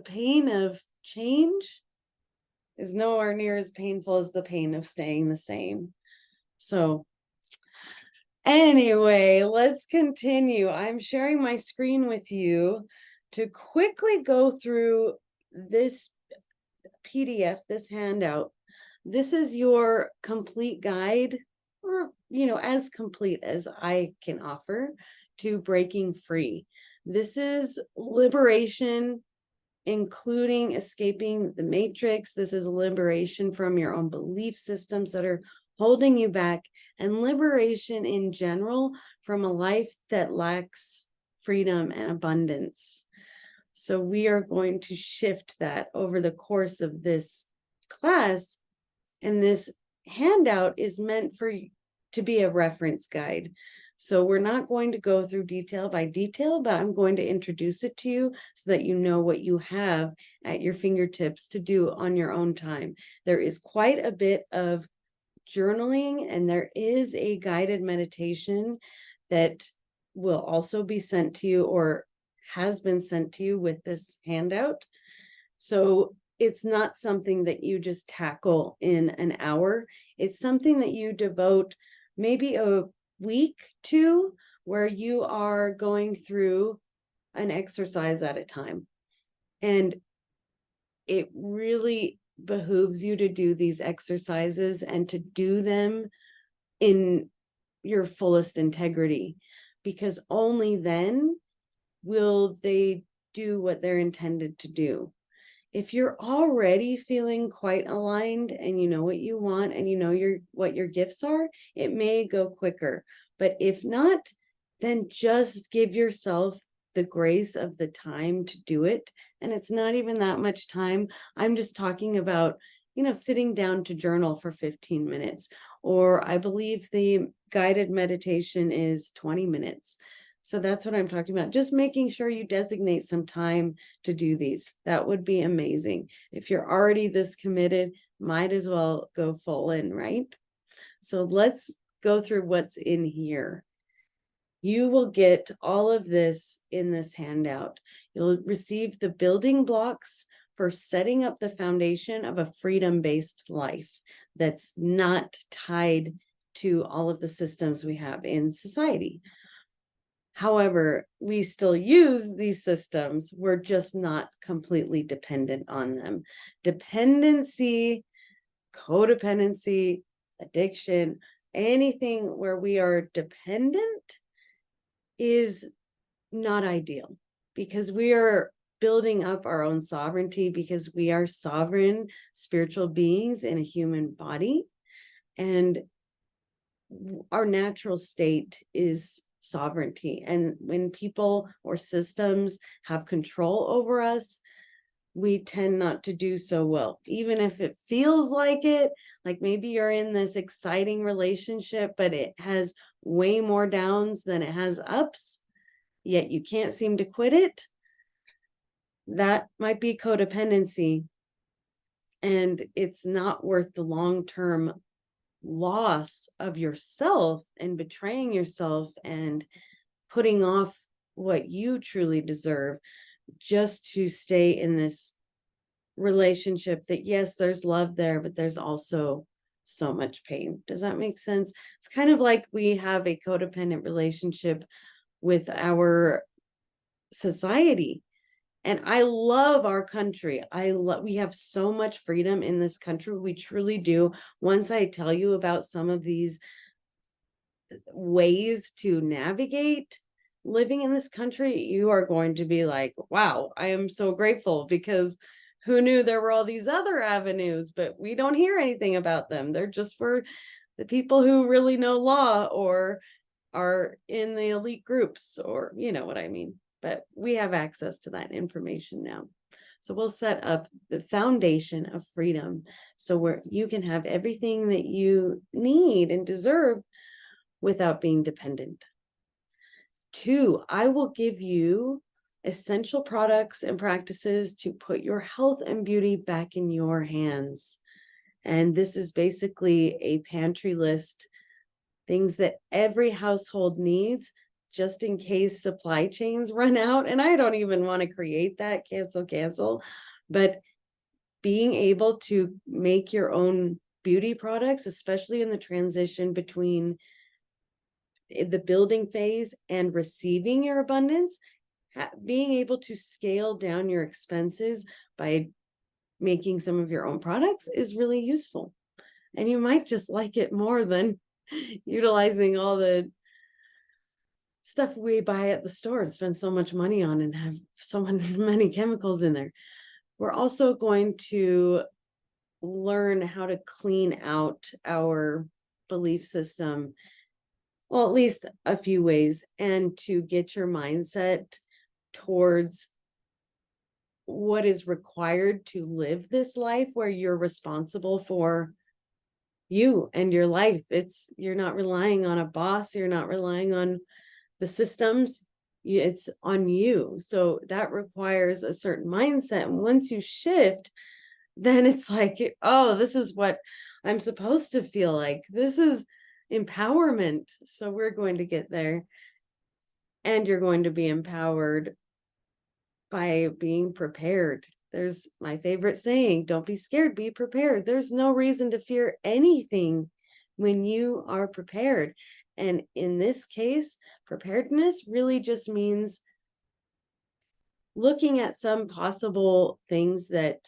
pain of change is nowhere near as painful as the pain of staying the same. So anyway, let's continue. I'm sharing my screen with you to quickly go through this PDF, this handout. This is your complete guide, or, as complete as I can offer, to breaking free. This is liberation, including escaping the matrix. This is liberation from your own belief systems that are holding you back, and liberation in general from a life that lacks freedom and abundance. So we are going to shift that over the course of this class, and this handout is meant to be a reference guide. So we're not going to go through detail by detail, but I'm going to introduce it to you so that you know what you have at your fingertips to do on your own time. There is quite a bit of journaling, and there is a guided meditation that will also be sent to you, or has been sent to you with this handout. So it's not something that you just tackle in an hour. It's something that you devote maybe a week to, where you are going through an exercise at a time. And it really behooves you to do these exercises and to do them in your fullest integrity, because only then will they do what they're intended to do. If you're already feeling quite aligned and you know what you want and you know what your gifts are, it may go quicker. But if not, then just give yourself the grace of the time to do it. And it's not even that much time. I'm just talking about, sitting down to journal for 15 minutes, or I believe the guided meditation is 20 minutes. So that's what I'm talking about. Just making sure you designate some time to do these. That would be amazing. If you're already this committed, might as well go full in, right? So let's go through what's in here. You will get all of this in this handout. You'll receive the building blocks for setting up the foundation of a freedom-based life that's not tied to all of the systems we have in society. However, we still use these systems. We're just not completely dependent on them. Dependency, codependency, addiction, anything where we are dependent is not ideal, because we are building up our own sovereignty, because we are sovereign spiritual beings in a human body, and our natural state is sovereignty. And when people or systems have control over us, we tend not to do so well, even if it feels like it. Like maybe you're in this exciting relationship, but it has way more downs than it has ups, yet you can't seem to quit it. That might be codependency, and it's not worth the long-term loss of yourself and betraying yourself and putting off what you truly deserve just to stay in this relationship that, yes, there's love there, but there's also so much pain. Does that make sense? It's kind of like we have a codependent relationship with our society. And I love our country. We have so much freedom in this country. We truly do. Once I tell you about some of these ways to navigate living in this country, you are going to be like, wow, I am so grateful, because who knew there were all these other avenues, but we don't hear anything about them. They're just for the people who really know law or are in the elite groups, or you know what I mean. But we have access to that information now. So we'll set up the foundation of freedom, so where you can have everything that you need and deserve without being dependent. 2, I will give you essential products and practices to put your health and beauty back in your hands. And this is basically a pantry list, things that every household needs just in case supply chains run out. And I don't even want to create that cancel, but being able to make your own beauty products, especially in the transition between the building phase and receiving your abundance, being able to scale down your expenses by making some of your own products is really useful. And you might just like it more than utilizing all the stuff we buy at the store and spend so much money on and have so many chemicals in there. We're also going to learn how to clean out our belief system, well, at least a few ways, and to get your mindset towards what is required to live this life where you're responsible for you and your life. You're not relying on a boss, you're not relying on the systems, it's on you. So that requires a certain mindset. And once you shift, then it's like, oh, this is what I'm supposed to feel like. This is empowerment. So we're going to get there. And you're going to be empowered by being prepared. There's my favorite saying, don't be scared, be prepared. There's no reason to fear anything when you are prepared. And in this case, preparedness really just means looking at some possible things that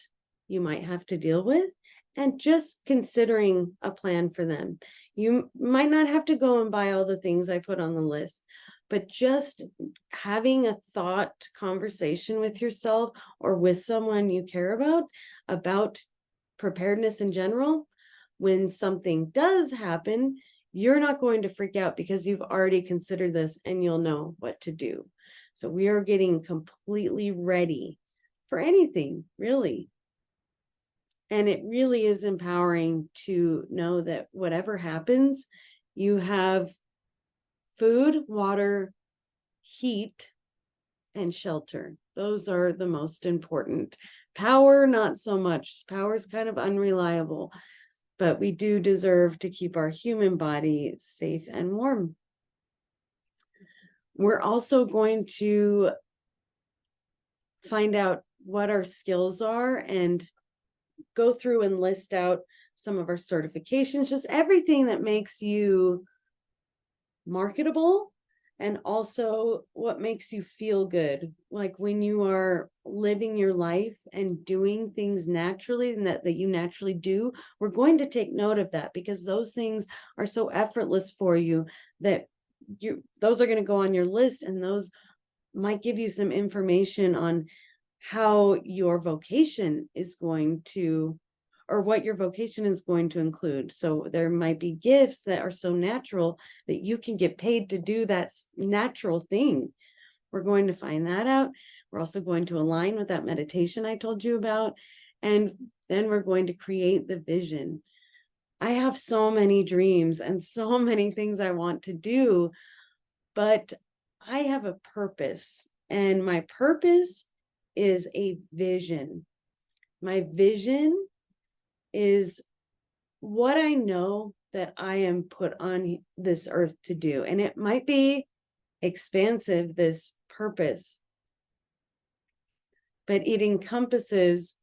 you might have to deal with and just considering a plan for them. You might not have to go and buy all the things I put on the list, but just having a thought conversation with yourself or with someone you care about preparedness in general. When something does happen, you're not going to freak out because you've already considered this and you'll know what to do. So we are getting completely ready for anything, really. And it really is empowering to know that whatever happens, you have food, water, heat, and shelter. Those are the most important. Power, not so much. Power is kind of unreliable, but we do deserve to keep our human body safe and warm. We're also going to find out what our skills are and go through and list out some of our certifications, just everything that makes you marketable, and also what makes you feel good, like when you are living your life and doing things naturally and that you naturally do. We're going to take note of that because those things are so effortless for you that those are going to go on your list, and those might give you some information on how your vocation is going to, or what your vocation is going to include. So there might be gifts that are so natural that you can get paid to do that natural thing. We're going to find that out. We're also going to align with that meditation I told you about. And then we're going to create the vision. I have so many dreams and so many things I want to do, but I have a purpose, and my purpose is a vision. My vision is what I know that I am put on this earth to do. And it might be expansive, this purpose, but it encompasses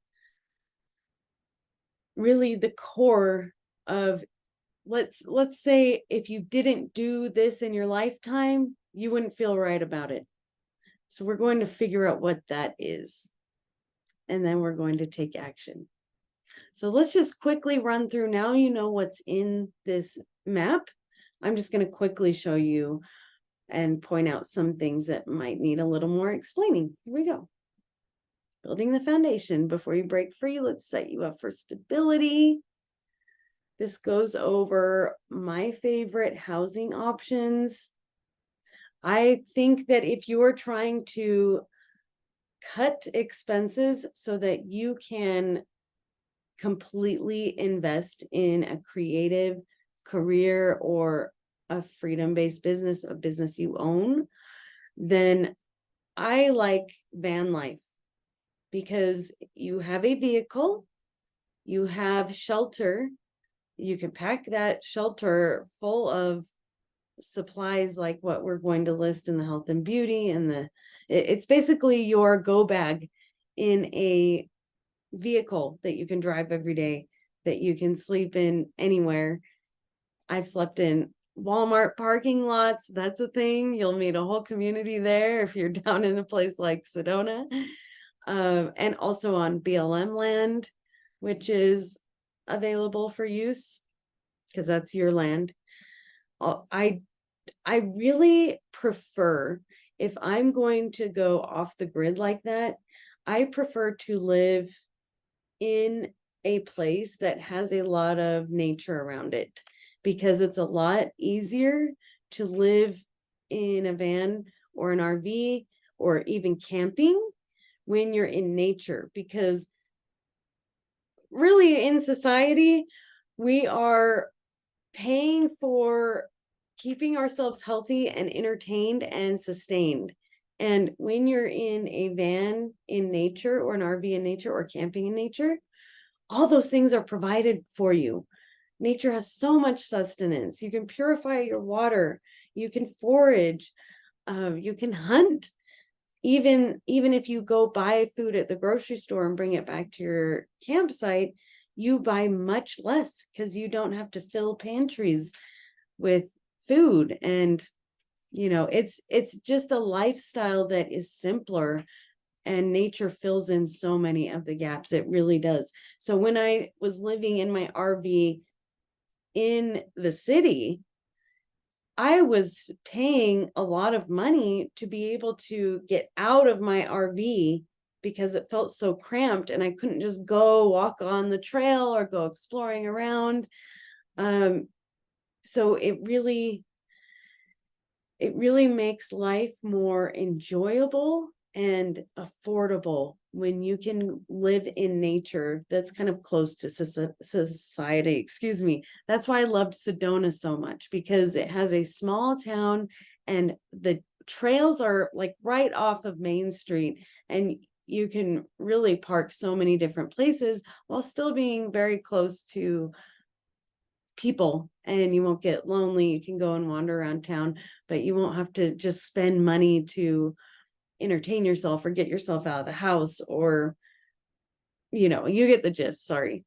really the core of, let's say if you didn't do this in your lifetime, you wouldn't feel right about it. So we're going to figure out what that is, and then we're going to take action. So let's just quickly run through. Now you know what's in this map. I'm just going to quickly show you and point out some things that might need a little more explaining. Here we go. Building the foundation. Before you break free, let's set you up for stability. This goes over my favorite housing options. I think that if you are trying to cut expenses so that you can completely invest in a creative career or a freedom-based business, a business you own, then I like van life because you have a vehicle, you have shelter, you can pack that shelter full of supplies like what we're going to list in the health and beauty, and it's basically your go bag in a vehicle that you can drive every day, that you can sleep in anywhere. I've slept in Walmart parking lots. That's a thing. You'll meet a whole community there if you're down in a place like Sedona. And also on BLM land, which is available for use because that's your land. I really prefer, if I'm going to go off the grid like that, I prefer to live in a place that has a lot of nature around it, because it's a lot easier to live in a van or an RV or even camping when you're in nature. Because really, in society, we are paying for keeping ourselves healthy and entertained and sustained. And when you're in a van in nature, or an RV in nature, or camping in nature, all those things are provided for you. Nature has so much sustenance. You can purify your water, you can forage, you can hunt. Even if you go buy food at the grocery store and bring it back to your campsite, you buy much less because you don't have to fill pantries with food. And it's just a lifestyle that is simpler, and nature fills in so many of the gaps. It really does. So when I was living in my RV in the city, I was paying a lot of money to be able to get out of my RV because it felt so cramped and I couldn't just go walk on the trail or go exploring around. So it really makes life more enjoyable and affordable when you can live in nature that's kind of close to society. Excuse me. That's why I loved Sedona so much, because it has a small town and the trails are like right off of Main Street, and you can really park so many different places while still being very close to people, and you won't get lonely. You can go and wander around town, but you won't have to just spend money to entertain yourself or get yourself out of the house, or you get the gist. Sorry.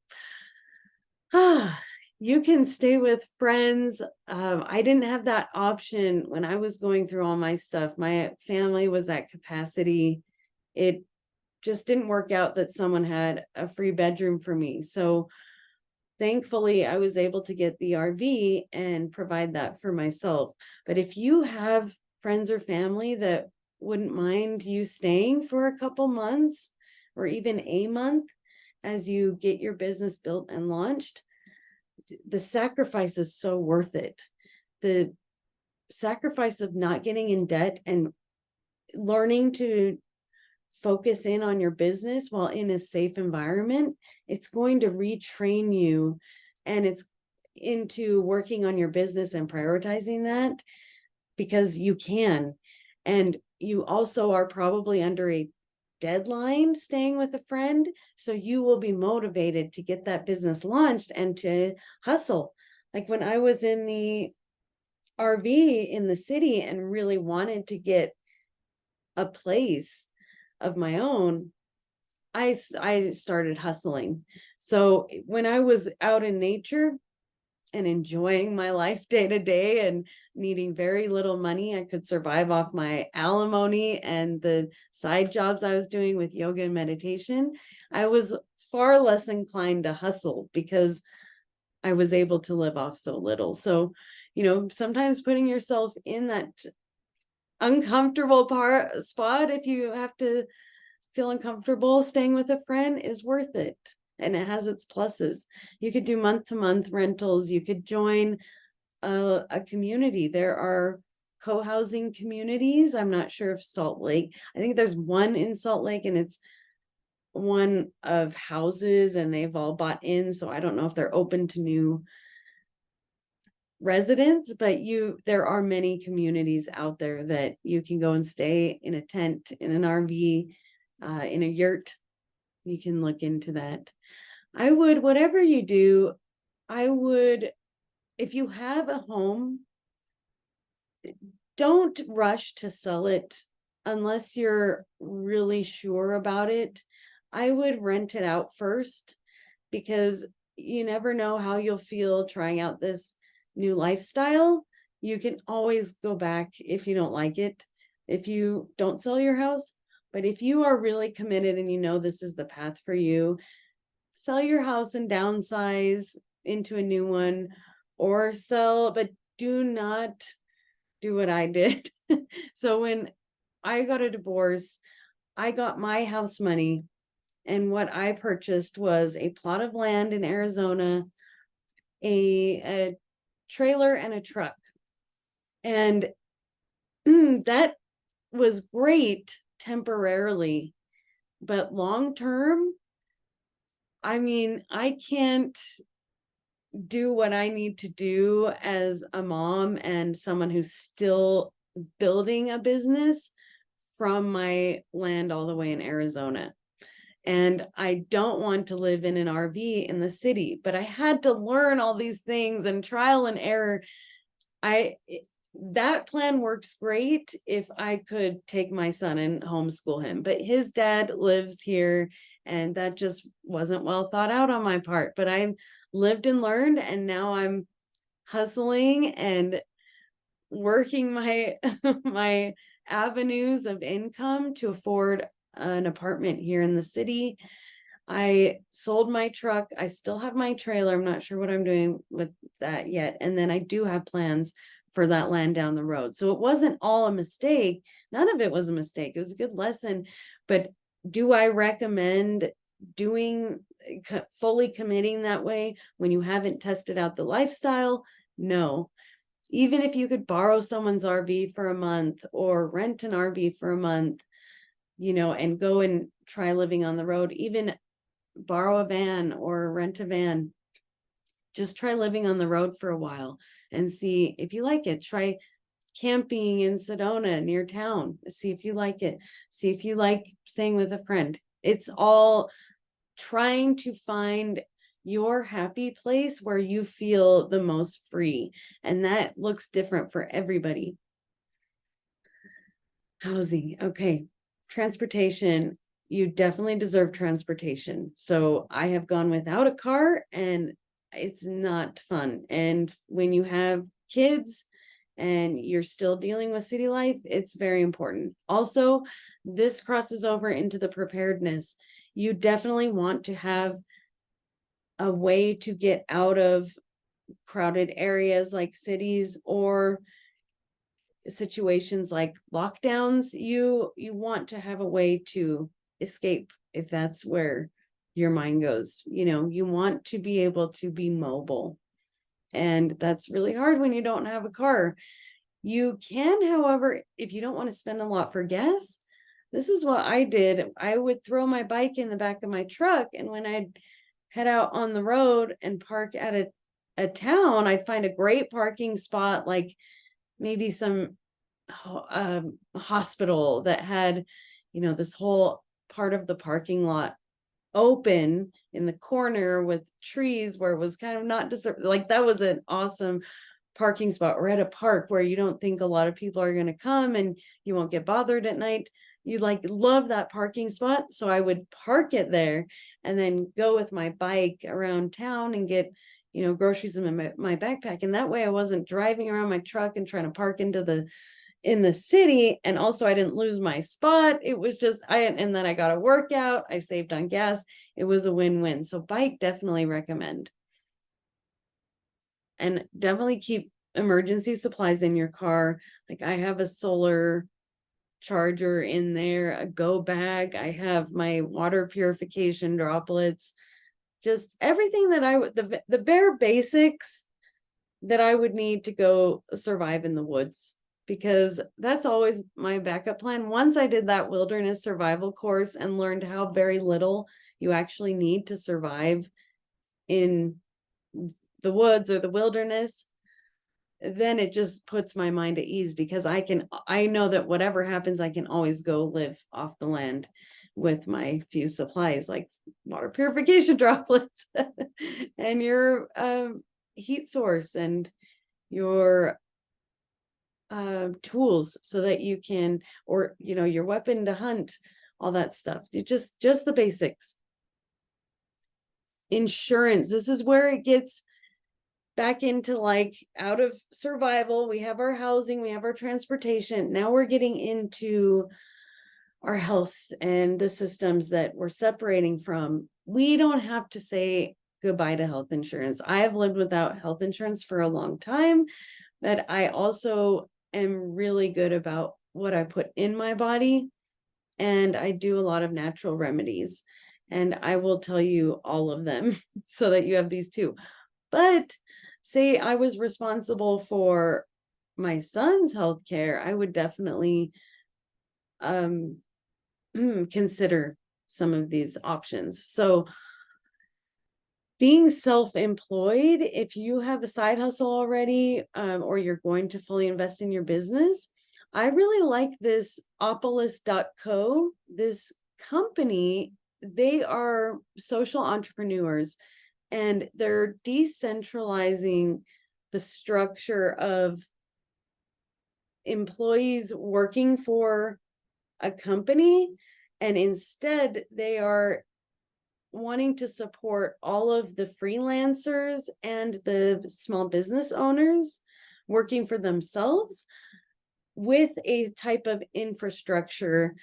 You can stay with friends. I didn't have that option when I was going through all my stuff. My family was at capacity. It just didn't work out that someone had a free bedroom for me. So thankfully, I was able to get the RV and provide that for myself. But if you have friends or family that wouldn't mind you staying for a couple months or even a month as you get your business built and launched, the sacrifice is so worth it. The sacrifice of not getting in debt and learning to focus in on your business while in a safe environment, it's going to retrain you, and it's into working on your business and prioritizing that, because you can. And you also are probably under a deadline staying with a friend, so you will be motivated to get that business launched and to hustle. Like when I was in the RV in the city and really wanted to get a place of my own, I started hustling. So when I was out in nature and enjoying my life day to day and needing very little money, I could survive off my alimony and the side jobs I was doing with yoga and meditation. I was far less inclined to hustle because I was able to live off so little. So, sometimes putting yourself in that uncomfortable spot, if you have to feel uncomfortable staying with a friend, is worth it. And it has its pluses. You could do month-to-month rentals. You could join a community. There are co-housing communities. I'm not sure if Salt Lake, I think there's one in Salt Lake, and it's one of houses and they've all bought in. So I don't know if they're open to new residents, but there are many communities out there that you can go and stay in a tent, in an RV, in a yurt. You can look into that. Whatever you do, if you have a home, don't rush to sell it unless you're really sure about it. I would rent it out first because you never know how you'll feel trying out this new lifestyle. You can always go back if you don't like it, if you don't sell your house. But if you are really committed and you know this is the path for you, sell your house and downsize into a new one, or sell, but do not do what I did. So when I got a divorce, I got my house money, and what I purchased was a plot of land in Arizona, a trailer, and a truck. And that was great temporarily, but long term, I mean, I can't do what I need to do as a mom and someone who's still building a business from my land all the way in Arizona. And I don't want to live in an RV in the city, but I had to learn all these things and trial and error. That plan works great if I could take my son and homeschool him, but his dad lives here, and that just wasn't well thought out on my part. But I lived and learned, and now I'm hustling and working my my avenues of income to afford an apartment here in the city. I sold my truck. I still have my trailer. I'm not sure what I'm doing with that yet. And then I do have plans for that land down the road. So it wasn't all a mistake. None of it was a mistake. It was a good lesson. But do I recommend doing fully committing that way when you haven't tested out the lifestyle? No. Even if you could borrow someone's RV for a month or rent an RV for a month, and go and try living on the road, even borrow a van or rent a van. Just try living on the road for a while and see if you like it. Try camping in Sedona near town. See if you like it. See if you like staying with a friend. It's all trying to find your happy place where you feel the most free. And that looks different for everybody. Housing. Okay. Transportation. You definitely deserve transportation. So I have gone without a car, and it's not fun. And when you have kids and you're still dealing with city life, it's very important. Also, this crosses over into the preparedness. You definitely want to have a way to get out of crowded areas like cities or situations like lockdowns. You want to have a way to escape if that's where your mind goes. You want to be able to be mobile, and that's really hard when you don't have a car. You can, however, if you don't want to spend a lot for gas, this is what I did. I would throw my bike in the back of my truck, and when I'd head out on the road and park at a town, I'd find a great parking spot, like maybe some hospital that had, this whole part of the parking lot open in the corner with trees where it was kind of not deserved. Like that was an awesome parking spot, or at a park where you don't think a lot of people are going to come and you won't get bothered at night. You love that parking spot. So I would park it there and then go with my bike around town and get, groceries in my backpack. And that way I wasn't driving around my truck and trying to park in the city. And also I didn't lose my spot. It was just, and then I got a workout. I saved on gas. It was a win-win. So bike, definitely recommend. And definitely keep emergency supplies in your car. Like I have a solar charger in there, a go bag. I have my water purification droplets, just everything that the bare basics that I would need to go survive in the woods, because that's always my backup plan. Once I did that wilderness survival course and learned how very little you actually need to survive in the woods or the wilderness, then it just puts my mind at ease, because I know that whatever happens, I can always go live off the land with my few supplies, like water purification droplets and your heat source and your tools so that you can, or your weapon to hunt, all that stuff. Just the basics. Insurance, this is where it gets back into like out of survival. We have our housing, we have our transportation. Now we're getting into our health and the systems that we're separating from. We don't have to say goodbye to health insurance. I have lived without health insurance for a long time, but I also am really good about what I put in my body, and I do a lot of natural remedies, and I will tell you all of them so that you have these too. But say I was responsible for my son's healthcare, I would definitely consider some of these options. So being self-employed, if you have a side hustle already, or you're going to fully invest in your business, I really like this opolis.co. This company, they are social entrepreneurs, and they're decentralizing the structure of employees working for a company, and instead they are wanting to support all of the freelancers and the small business owners working for themselves with a type of infrastructure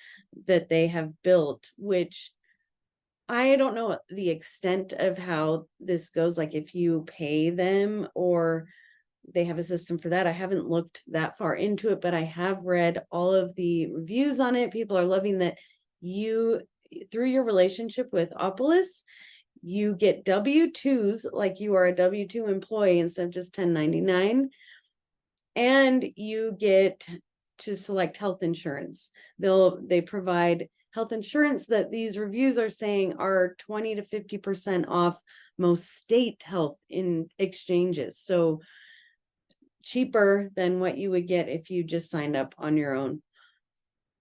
that they have built, which I don't know the extent of how this goes, like if you pay them or they have a system for that. I haven't looked that far into it, but I have read all of the reviews on it. People are loving that you, through your relationship with Opolis, you get W-2s, like you are a W-2 employee instead of just 1099, and you get to select health insurance. They provide health insurance that these reviews are saying are 20 to 50% off most state health in exchanges. So cheaper than what you would get if you just signed up on your own.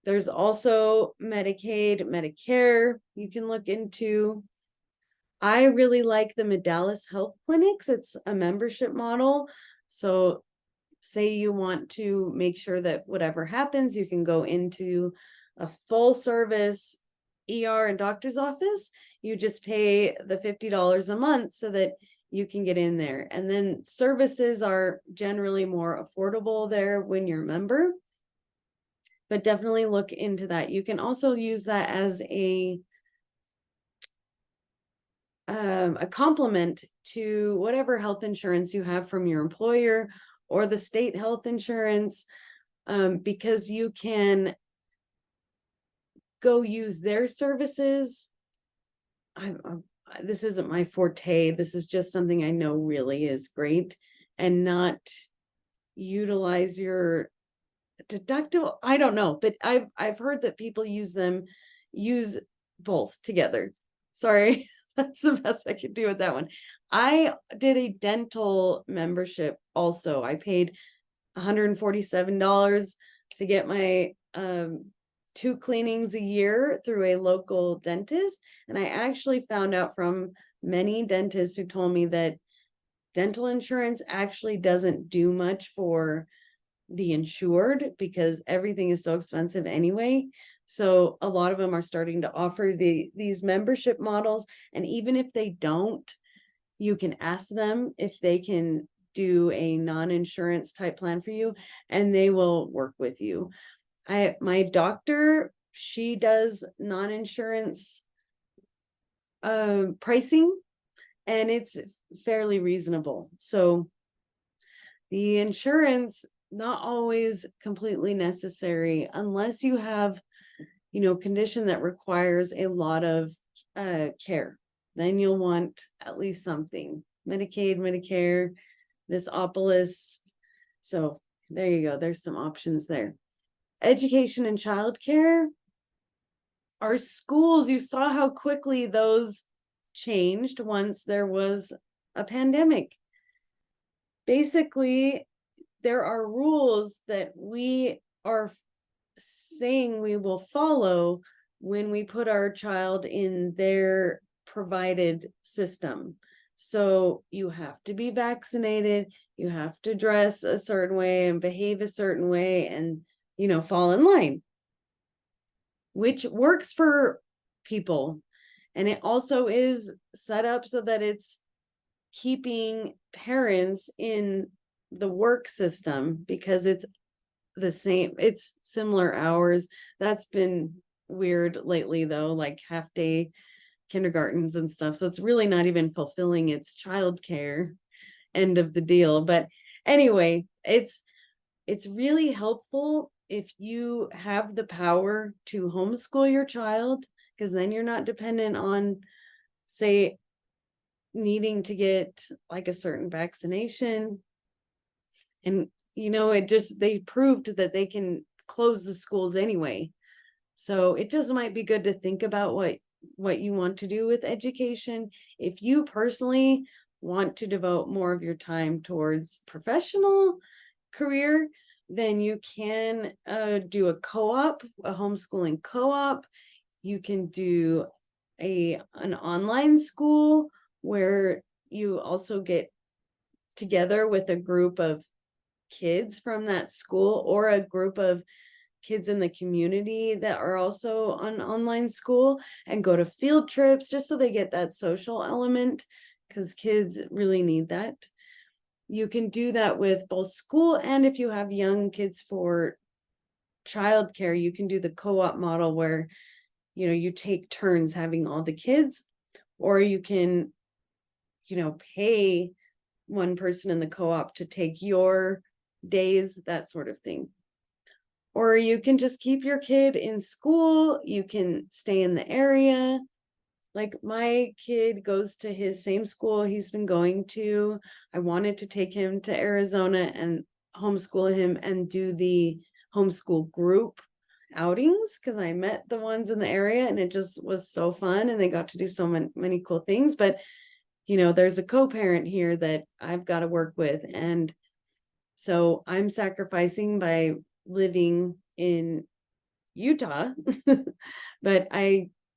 There's also Medicaid, Medicare you can look into. I really like the Modalities Health Clinics. It's a membership model. So say you want to make sure that whatever happens, you can go into a full service ER and doctor's office. You just pay the $50 a month so that you can get in there. And then services are generally more affordable there when you're a member. But definitely look into that. You can also use that as a complement to whatever health insurance you have from your employer or the state health insurance, because you can go use their services. This isn't my forte. This is just something I know really is great, and not utilize your deductible. I don't know, but I've heard that people use both together. Sorry, that's the best I could do with that one. I did a dental membership also. I paid $147 to get my 2 cleanings a year through a local dentist. And I actually found out from many dentists who told me that dental insurance actually doesn't do much for the insured because everything is so expensive anyway. So a lot of them are starting to offer these membership models. And even if they don't, you can ask them if they can do a non-insurance type plan for you, and they will work with you. My doctor, she does non-insurance pricing, and it's fairly reasonable. So the insurance, not always completely necessary unless you have, condition that requires a lot of care. Then you'll want at least something. Medicaid, Medicare, this Opolis. So there you go. There's some options there. Education and childcare. Our schools, you saw how quickly those changed once there was a pandemic. Basically, there are rules that we are saying we will follow when we put our child in their provided system. So you have to be vaccinated, you have to dress a certain way and behave a certain way and, fall in line, which works for people. And it also is set up so that it's keeping parents in the work system because it's it's similar hours. That's been weird lately though, like half day kindergartens and stuff. So it's really not even fulfilling its childcare end of the deal. But anyway, it's really helpful if you have the power to homeschool your child, because then you're not dependent on, say, needing to get like a certain vaccination. And they proved that they can close the schools anyway. So it just might be good to think about what you want to do with education. If you personally want to devote more of your time towards professional career, then you can do a co-op, a homeschooling co-op. You can do an online school where you also get together with a group of kids from that school or a group of kids in the community that are also on online school and go to field trips just so they get that social element, because kids really need that. You can do that with both school, and if you have young kids for childcare, you can do the co-op model where you take turns having all the kids, or you can pay one person in the co-op to take your days, that sort of thing. Or you can just keep your kid in school. You can stay in the area. Like my kid goes to his same school he's been going to. I wanted to take him to Arizona and homeschool him and do the homeschool group outings, because I met the ones in the area and it just was so fun and they got to do so many cool things. But there's a co-parent here that I've got to work with, and so I'm sacrificing by living in Utah. But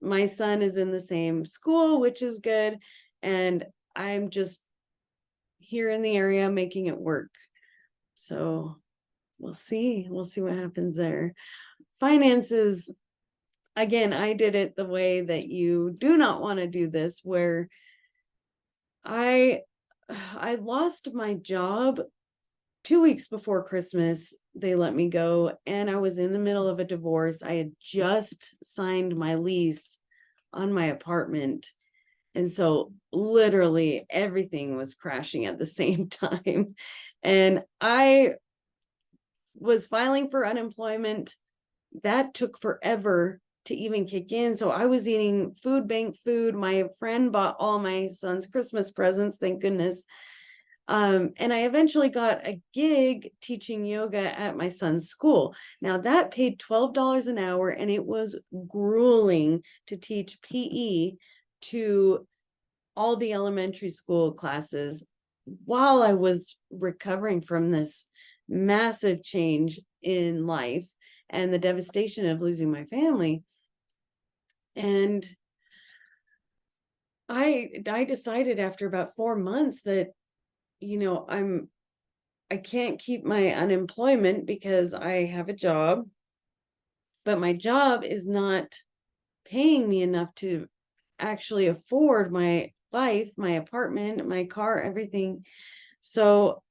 my son is in the same school, which is good, and I'm just here in the area making it work. So we'll see what happens there. Finances, again, I did it the way that you do not want to do this, where I lost my job 2 weeks before Christmas. They let me go, and I was in the middle of a divorce. I had just signed my lease on my apartment, and so literally everything was crashing at the same time. And I was filing for unemployment. That took forever to even kick in. So I was eating food bank food. My friend bought all my son's Christmas presents, thank goodness. And I eventually got a gig teaching yoga at my son's school. Now that paid $12 an hour, and it was grueling to teach PE to all the elementary school classes while I was recovering from this massive change in life and the devastation of losing my family. And I decided after about 4 months that I can't keep my unemployment because I have a job, but my job is not paying me enough to actually afford my life, my apartment, my car, everything. So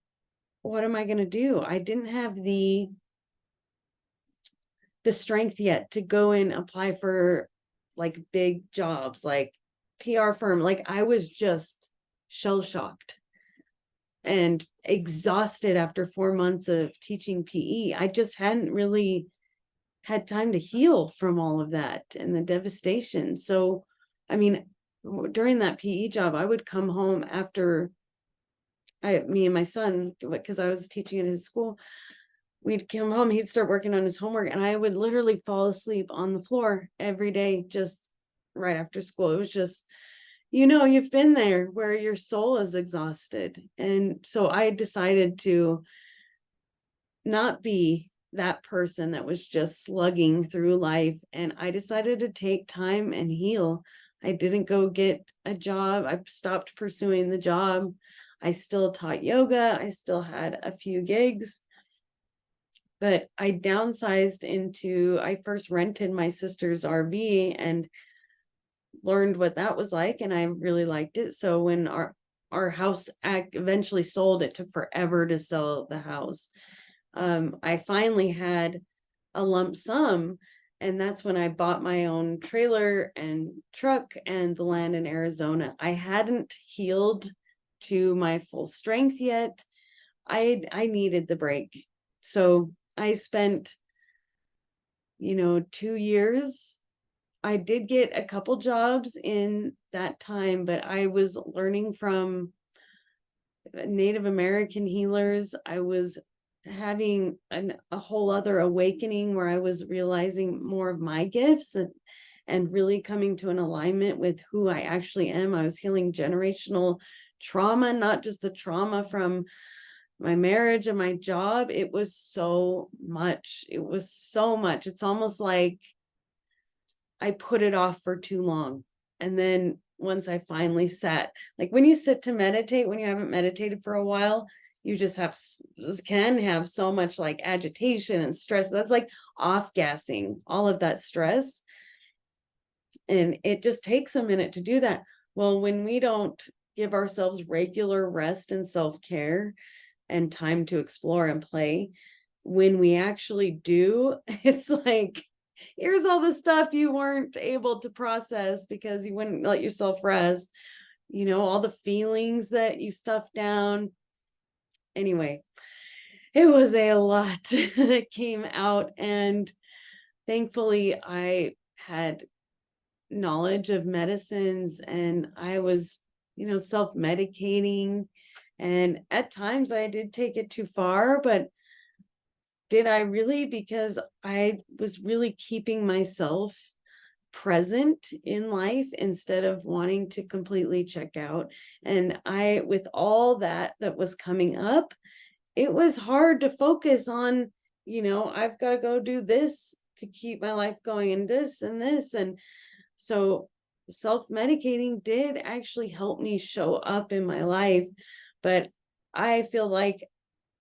what am I going to do? I didn't have the strength yet to go and apply for like big jobs, like PR firm. Like I was just shell shocked and exhausted after 4 months of teaching PE. I just hadn't really had time to heal from all of that and the devastation. So, I mean, during that PE job, I would come home after me and my son, because I was teaching at his school, we'd come home, he'd start working on his homework, and I would literally fall asleep on the floor every day, just right after school. It was just, you've been there where your soul is exhausted. And so I decided to not be that person that was just slugging through life. And I decided to take time and heal. I didn't go get a job. I stopped pursuing the job. I still taught yoga. I still had a few gigs, but I downsized into, I first rented my sister's RV and learned what that was like, and I really liked it. So when our house eventually sold, it took forever to sell the house. I finally had a lump sum, and that's when I bought my own trailer and truck and the land in Arizona. I hadn't healed to my full strength yet. I needed the break. So I spent, 2 years. I did get a couple jobs in that time, but I was learning from Native American healers. I was having a whole other awakening where I was realizing more of my gifts and really coming to an alignment with who I actually am. I was healing generational trauma, not just the trauma from my marriage and my job. It was so much. It was so much. It's almost like I put it off for too long. And then once I finally sat, like when you sit to meditate, when you haven't meditated for a while, you just can have so much like agitation and stress. That's like off gassing all of that stress. And it just takes a minute to do that. Well, when we don't give ourselves regular rest and self-care and time to explore and play, when we actually do, it's like, here's all the stuff you weren't able to process because you wouldn't let yourself rest, all the feelings that you stuffed down. Anyway, it was a lot that came out, and thankfully I had knowledge of medicines, and I was, self-medicating, and at times I did take it too far, but did I really? Because I was really keeping myself present in life instead of wanting to completely check out. And with all that was coming up, it was hard to focus on, I've got to go do this to keep my life going, and this and this. And so self-medicating did actually help me show up in my life. But I feel like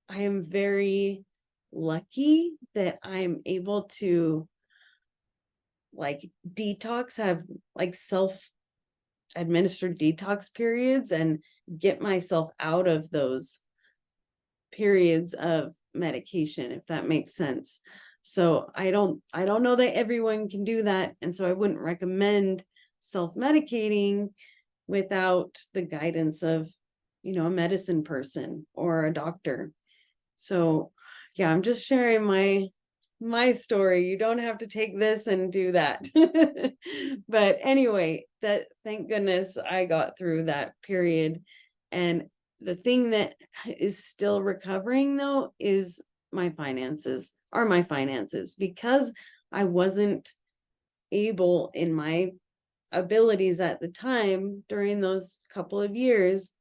I am very lucky that I'm able to like detox, have like self-administered detox periods and get myself out of those periods of medication, if that makes sense. So I don't know that everyone can do that. And so I wouldn't recommend self-medicating without the guidance of, a medicine person or a doctor. So yeah, I'm just sharing my story. You don't have to take this and do that. But anyway, thank goodness I got through that period. And the thing that is still recovering though is my finances, because I wasn't able in my abilities at the time during those couple of years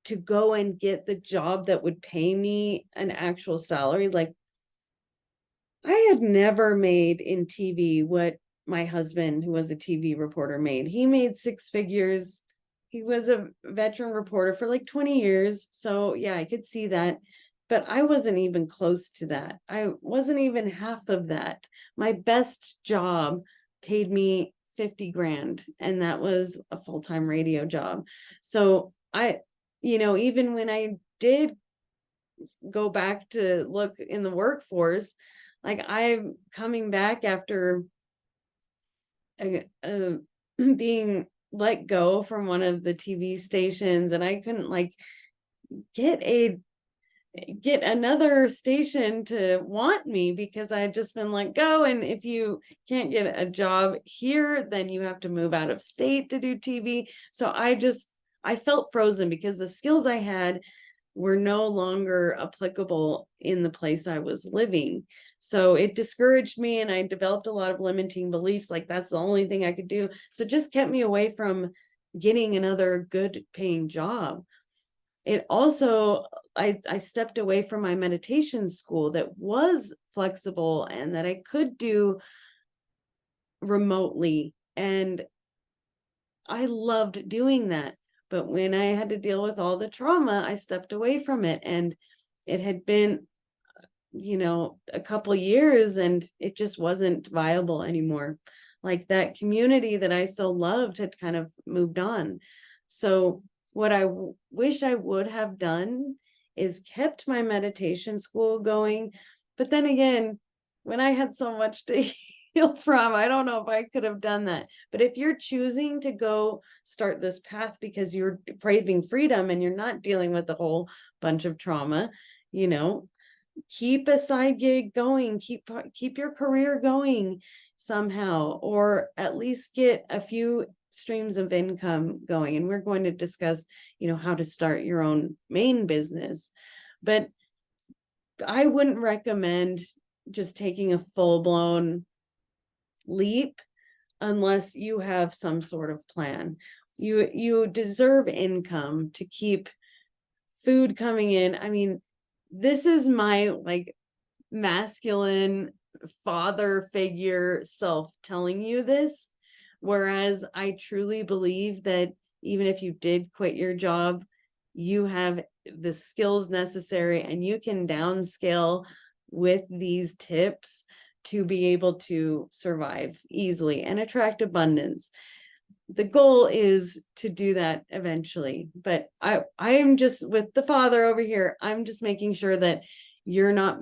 to go and get the job that would pay me an actual salary. Like, I had never made in TV what my husband, who was a TV reporter, made. He made six figures. He was a veteran reporter for like 20 years. So yeah, I could see that. But I wasn't even close to that. I wasn't even half of that. My best job paid me 50 grand, and that was a full-time radio job. So even when I did go back to look in the workforce, like I'm coming back after being let go from one of the TV stations, and I couldn't like get another station to want me because I had just been let go. And if you can't get a job here, then you have to move out of state to do TV. So I felt frozen because the skills I had were no longer applicable in the place I was living. So it discouraged me, and I developed a lot of limiting beliefs, like that's the only thing I could do. So it just kept me away from getting another good paying job. It also, I stepped away from my meditation school that was flexible and that I could do remotely. And I loved doing that. But when I had to deal with all the trauma, I stepped away from it. And it had been, a couple years, and it just wasn't viable anymore. Like, that community that I so loved had kind of moved on. So what I wish I would have done is kept my meditation school going. But then again, when I had so much to heal from, I don't know if I could have done that. But if you're choosing to go start this path because you're craving freedom and you're not dealing with a whole bunch of trauma, keep a side gig going, keep your career going somehow, or at least get a few streams of income going. And we're going to discuss, how to start your own main business. But I wouldn't recommend just taking a full-blown leap unless you have some sort of plan. You deserve income to keep food coming in. I mean, this is my masculine father figure self telling you this, whereas I truly believe that even if you did quit your job, you have the skills necessary and you can downscale with these tips to be able to survive easily and attract abundance. The goal is to do that eventually, but I am just, with the father over here, I'm just making sure that you're not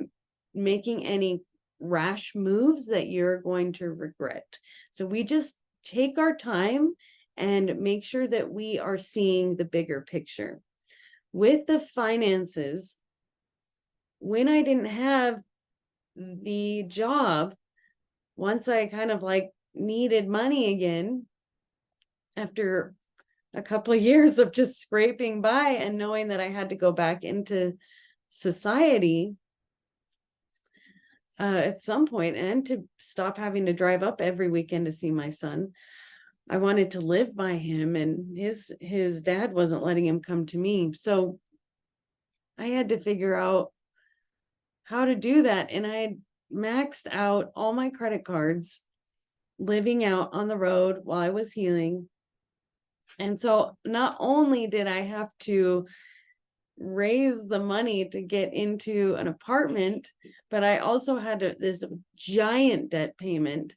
making any rash moves that you're going to regret. So we just take our time and make sure that we are seeing the bigger picture. With the finances, when I didn't have the job, once I kind of needed money again, after a couple of years of just scraping by and knowing that I had to go back into society at some point, and to stop having to drive up every weekend to see my son. I wanted to live by him, and his dad wasn't letting him come to me. So I had to figure out how to do that. And I had maxed out all my credit cards, living out on the road while I was healing. And so not only did I have to raise the money to get into an apartment, but I also had this giant debt payment.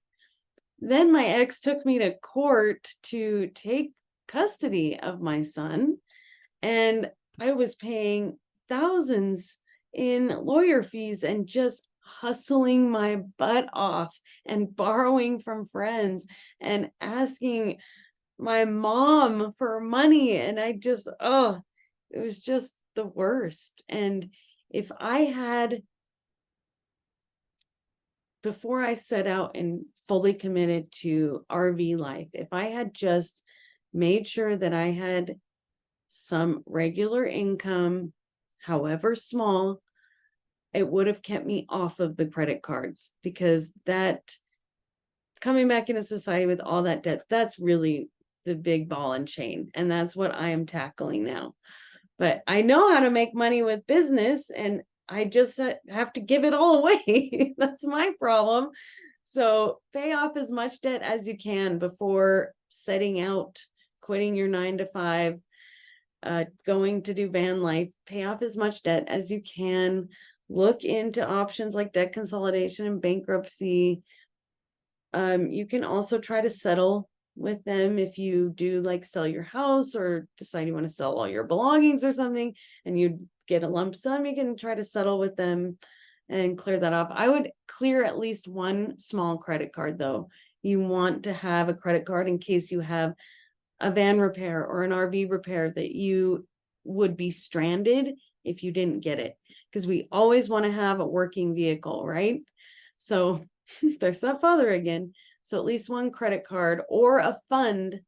Then my ex took me to court to take custody of my son, and I was paying thousands in lawyer fees and just hustling my butt off and borrowing from friends and asking my mom for money. And it was just the worst. And if I had, before I set out and fully committed to RV life, if I had just made sure that I had some regular income, however small, it would have kept me off of the credit cards, because that, coming back into society with all that debt, that's really the big ball and chain. And that's what I am tackling now. But I know how to make money with business, and I just have to give it all away. That's my problem. So pay off as much debt as you can before setting out, quitting your 9 to 5, going to do van life. Pay off as much debt as you can. Look into options like debt consolidation and bankruptcy. You can also try to settle with them if you do sell your house, or decide you want to sell all your belongings or something, and you get a lump sum. You can try to settle with them and clear that off. I would clear at least one small credit card, though. You want to have a credit card in case you have a van repair or an RV repair that you would be stranded if you didn't get it, because we always want to have a working vehicle, right? So there's that father again. So at least one credit card, or a fund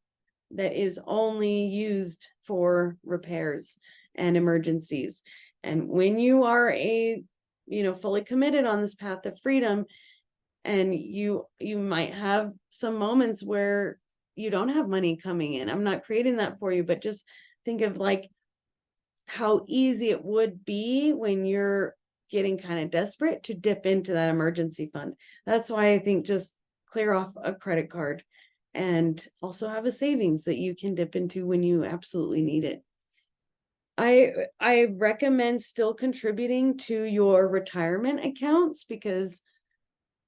that is only used for repairs and emergencies. And when you are fully committed on this path of freedom, and you might have some moments where you don't have money coming in. I'm not creating that for you, but just think of how easy it would be when you're getting kind of desperate to dip into that emergency fund. That's why I think just clear off a credit card and also have a savings that you can dip into when you absolutely need it. I recommend still contributing to your retirement accounts because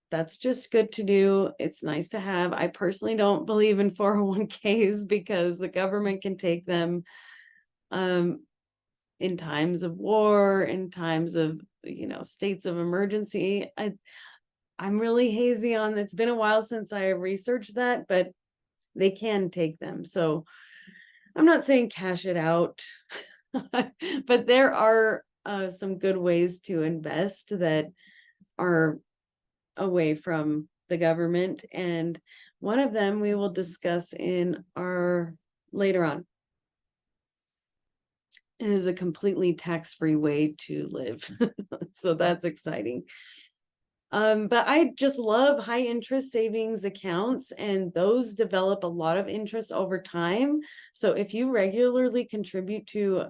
that's just good to do. It's nice to have. I personally don't believe in 401ks because the government can take them in times of war, in times of, states of emergency. I'm really hazy on, it's been a while since I researched that, but they can take them. So I'm not saying cash it out, but there are some good ways to invest that are away from the government. And one of them we will discuss in our later on. It is a completely tax-free way to live. So that's exciting. But I just love high interest savings accounts, and those develop a lot of interest over time. So if you regularly contribute to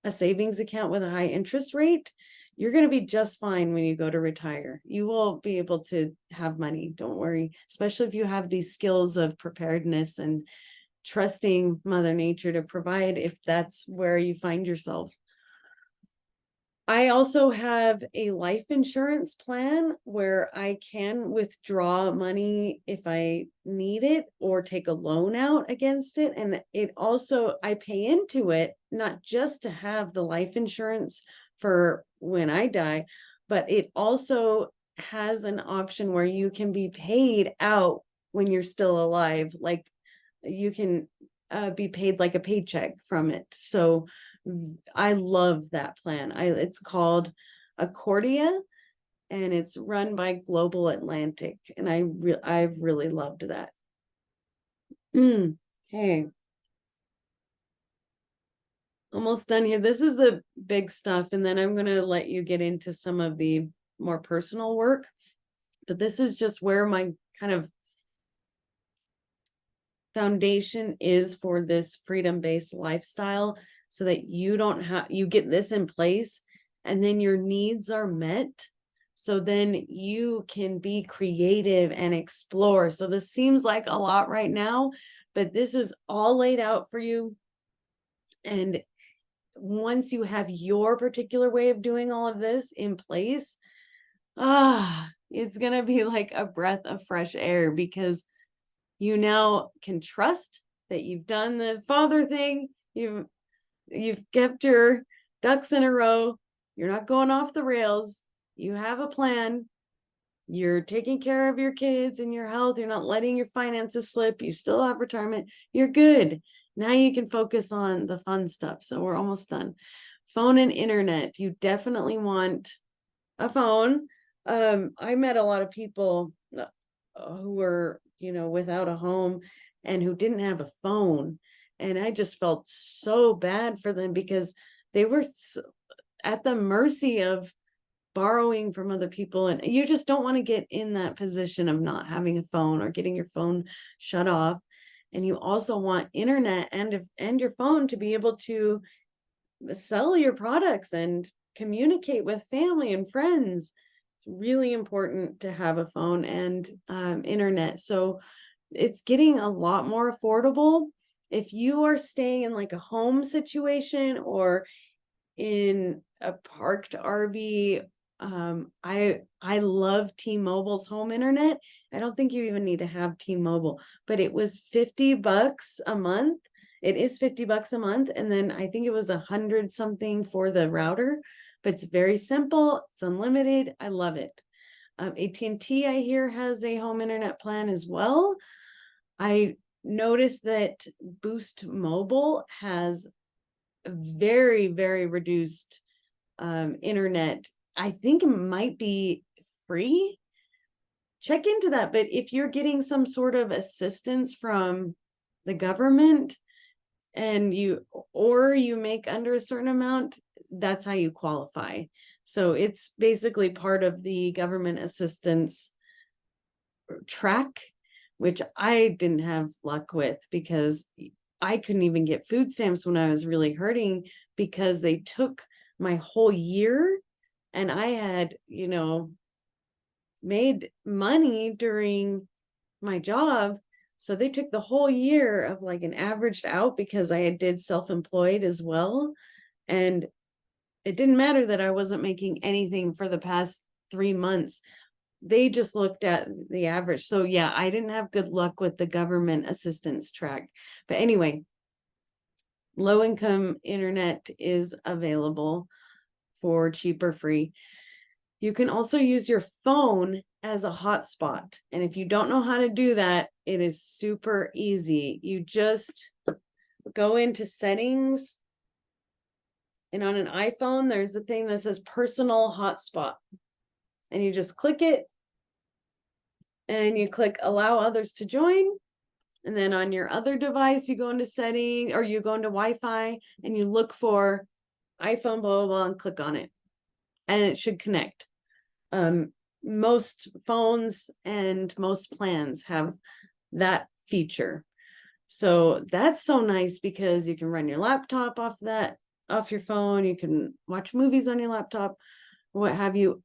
a savings account with a high interest rate, you're going to be just fine when you go to retire. You will be able to have money. Don't worry, especially if you have these skills of preparedness and trusting Mother Nature to provide if that's where you find yourself. I also have a life insurance plan where I can withdraw money if I need it or take a loan out against it. And it also, I pay into it, not just to have the life insurance for when I die, but it also has an option where you can be paid out when you're still alive. Like you can be paid like a paycheck from it. So I love that plan. It's called Accordia, and it's run by Global Atlantic, and I've really loved that. Hey, almost done here. This is the big stuff, and then I'm going to let you get into some of the more personal work. But this is just where my kind of foundation is for this freedom-based lifestyle, so that you get this in place and then your needs are met. So then you can be creative and explore. So this seems like a lot right now, but this is all laid out for you. And once you have your particular way of doing all of this in place, it's going to be like a breath of fresh air, because you now can trust that you've done the father thing. You've kept your ducks in a row. You're not going off the rails. You have a plan. You're taking care of your kids and your health. You're not letting your finances slip. You still have retirement. You're good. Now you can focus on the fun stuff. So we're almost done. Phone and internet. You definitely want a phone. I met a lot of people who were, without a home and who didn't have a phone. And I just felt so bad for them because they were at the mercy of borrowing from other people. And you just don't want to get in that position of not having a phone or getting your phone shut off. And you also want internet and your phone to be able to sell your products and communicate with family and friends. It's really important to have a phone and internet. So it's getting a lot more affordable. If you are staying in like a home situation or in a parked RV, I love T-Mobile's home internet. I don't think you even need to have T-Mobile, but it was $50 a month. It is $50 a month, and then I think it was 100 something for the router. But it's very simple. It's unlimited. I love it. AT&T, I hear, has a home internet plan as well. I noticed that Boost Mobile has very, very reduced internet. I think it might be free. Check into that. But if you're getting some sort of assistance from the government and you make under a certain amount, that's how you qualify. So it's basically part of the government assistance track, which I didn't have luck with because I couldn't even get food stamps when I was really hurting, because they took my whole year, and I had, made money during my job, So they took the whole year of like an averaged out, because I did self-employed as well. And it didn't matter that I wasn't making anything for the past 3 months. They just looked at the average. So yeah, I didn't have good luck with the government assistance track. But anyway, low income internet is available for cheap or free. You can also use your phone as a hotspot. And if you don't know how to do that, it is super easy. You just go into settings, and on an iPhone, there's a thing that says personal hotspot. And you just click it, and you click allow others to join. And then on your other device, you go into setting, or you go into Wi-Fi, and you look for iPhone, blah, blah, blah, and click on it. And it should connect. Most phones and most plans have that feature. So that's so nice, because you can run your laptop off your phone. You can watch movies on your laptop, what have you.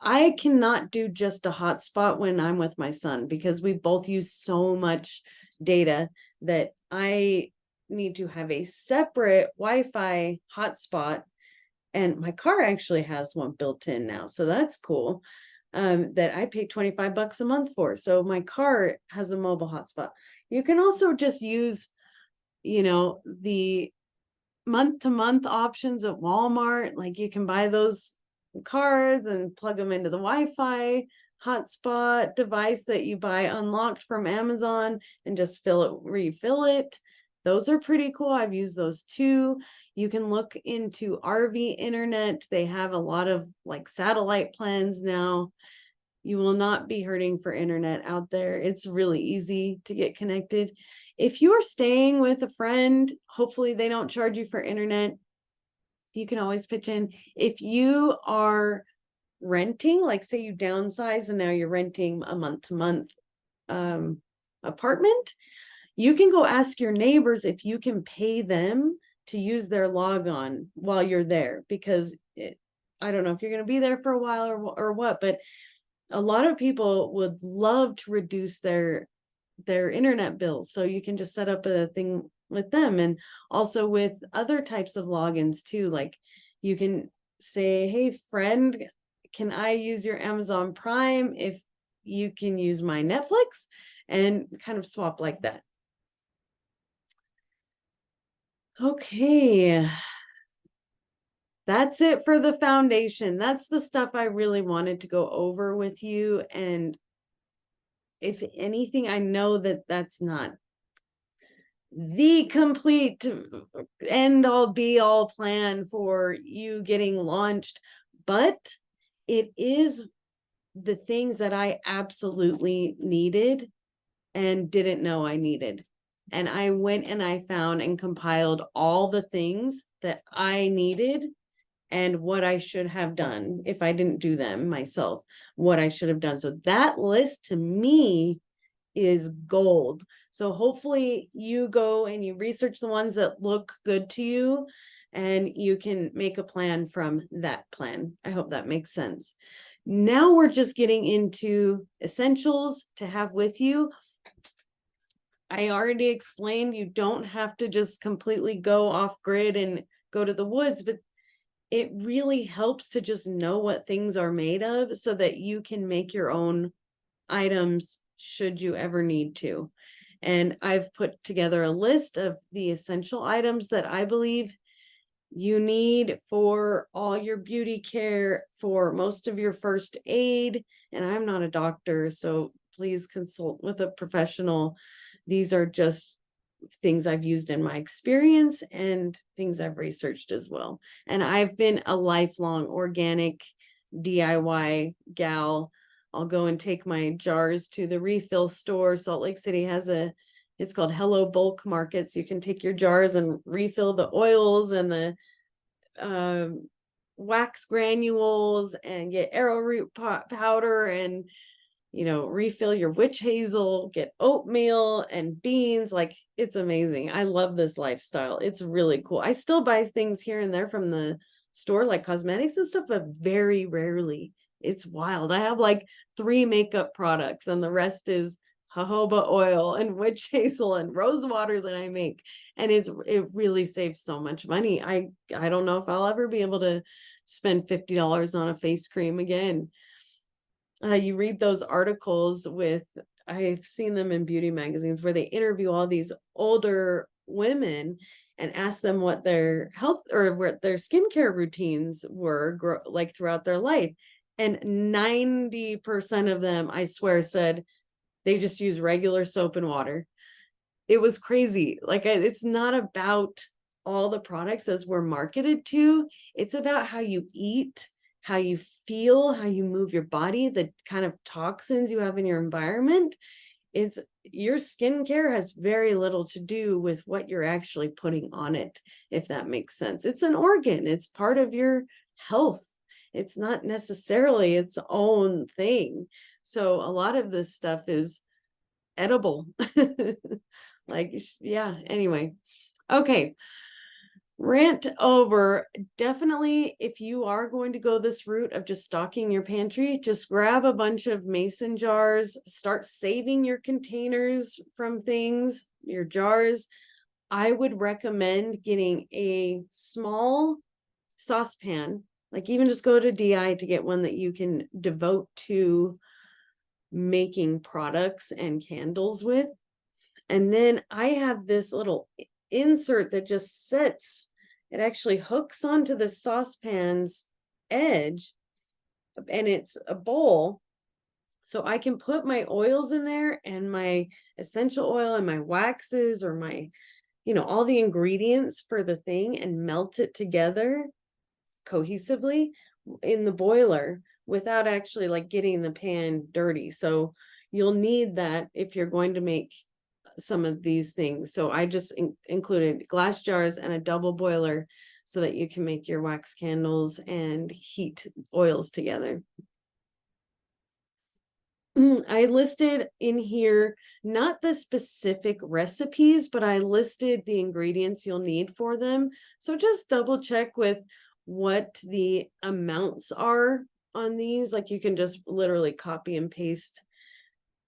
I cannot do just a hotspot when I'm with my son, because we both use so much data that I need to have a separate Wi-Fi hotspot. And my car actually has one built in now, so that's cool. That I pay $25 a month for. So my car has a mobile hotspot. You can also just use, the month-to-month options at Walmart. Like, you can buy those cards and plug them into the Wi-Fi hotspot device that you buy unlocked from Amazon, and just refill it. Those are pretty cool. I've used those too. You can look into RV internet. They have a lot of like satellite plans now. You will not be hurting for internet out there. It's really easy to get connected. If you are staying with a friend, hopefully they don't charge you for internet. You can always pitch in. If you are renting, like say you downsize and now you're renting a month-to-month apartment, you can go ask your neighbors if you can pay them to use their logon while you're there, because I don't know if you're going to be there for a while or what, but a lot of people would love to reduce their internet bills. So you can just set up a thing with them, and also with other types of logins too. Like, you can say, hey friend, can I use your Amazon Prime if you can use my Netflix, and kind of swap like that. Okay, that's it for the foundation. That's the stuff I really wanted to go over with you. And if anything, I know that that's not the complete end all be all plan for you getting launched, but it is the things that I absolutely needed and didn't know I needed. And I went and I found and compiled all the things that I needed and what I should have done if I didn't do them myself, what I should have done. So that list to me is gold. So hopefully you go and you research the ones that look good to you, and you can make a plan from that plan. I hope that makes sense. Now we're just getting into essentials to have with you. I already explained you don't have to just completely go off grid and go to the woods, but it really helps to just know what things are made of so that you can make your own items should you ever need to. And I've put together a list of the essential items that I believe you need for all your beauty care, for most of your first aid. And I'm not a doctor, so please consult with a professional. These are just things I've used in my experience and things I've researched as well. And I've been a lifelong organic DIY gal. I'll go and take my jars to the refill store. Salt Lake City has it's called Hello Bulk Markets. You can take your jars and refill the oils and the wax granules and get arrowroot powder, and refill your witch hazel, get oatmeal and beans. Like, it's amazing. I love this lifestyle. It's really cool. I still buy things here and there from the store, like cosmetics and stuff, but very rarely. It's wild. I have like 3 makeup products and the rest is jojoba oil and witch hazel and rose water that I make. And it really saves so much money. I don't know if I'll ever be able to spend $50 on a face cream again. You read those articles I've seen them in beauty magazines where they interview all these older women and ask them what their health or what their skincare routines were like throughout their life. And 90% of them, I swear, said they just use regular soap and water. It was crazy. Like, it's not about all the products as we're marketed to. It's about how you eat, how you feel, how you move your body, the kind of toxins you have in your environment. It's your skincare has very little to do with what you're actually putting on it, if that makes sense. It's an organ. It's part of your health. It's not necessarily its own thing. So a lot of this stuff is edible. Like, yeah, anyway. Okay. Rant over. Definitely, if you are going to go this route of just stocking your pantry, just grab a bunch of mason jars, start saving your containers from things, your jars. I would recommend getting a small saucepan, like even just go to DI to get one that you can devote to making products and candles with. And then I have this little insert that just sits, it actually hooks onto the saucepan's edge, and it's a bowl. So I can put my oils in there and my essential oil and my waxes or my, all the ingredients for the thing and melt it together cohesively in the boiler without actually like getting the pan dirty. So you'll need that if you're going to make some of these things. So I just included glass jars and a double boiler so that you can make your wax candles and heat oils together. I listed in here, not the specific recipes, but I listed the ingredients you'll need for them. So just double check with what the amounts are on these. Like you can just literally copy and paste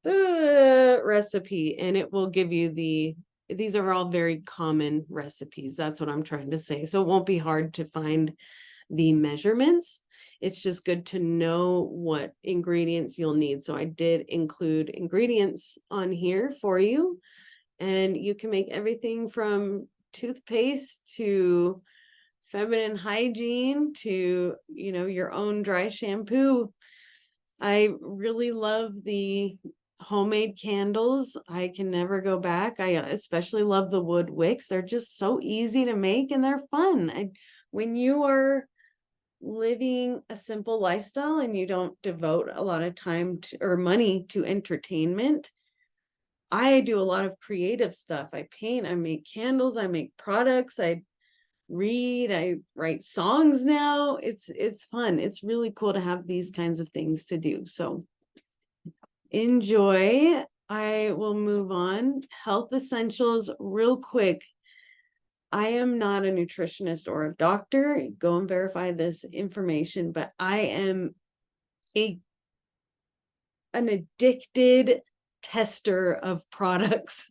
the recipe and it will give you these are all very common recipes. That's what I'm trying to say. So it won't be hard to find the measurements. It's just good to know what ingredients you'll need. So I did include ingredients on here for you, and you can make everything from toothpaste to feminine hygiene to, your own dry shampoo. I really love the homemade candles. I can never go back. I especially love the wood wicks. They're just so easy to make and they're fun. When you are living a simple lifestyle and you don't devote a lot of time or money to entertainment, I do a lot of creative stuff. I paint, I make candles, I make products, I read, I write songs now. It's fun. It's really cool to have these kinds of things to do. So enjoy. I will move on. Health essentials real quick. I am not a nutritionist or a doctor. Go and verify this information, but I am an addicted tester of products.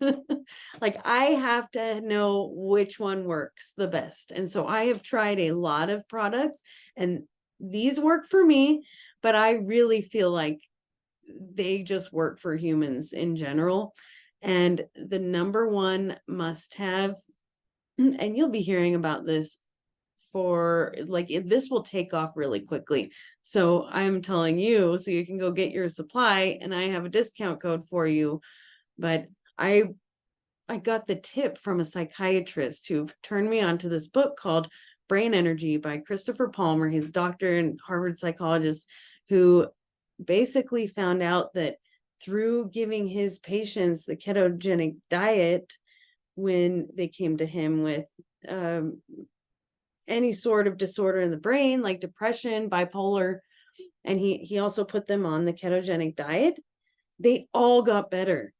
Like I have to know which one works the best. And so I have tried a lot of products and these work for me, but I really feel like they just work for humans in general. And the number one must have, and you'll be hearing about this this will take off really quickly. So I'm telling you, so you can go get your supply and I have a discount code for you. But I got the tip from a psychiatrist who turned me on to this book called Brain Energy by Christopher Palmer. He's a doctor and Harvard psychologist who basically found out that through giving his patients the ketogenic diet, when they came to him with any sort of disorder in the brain, like depression, bipolar, and he also put them on the ketogenic diet, they all got better.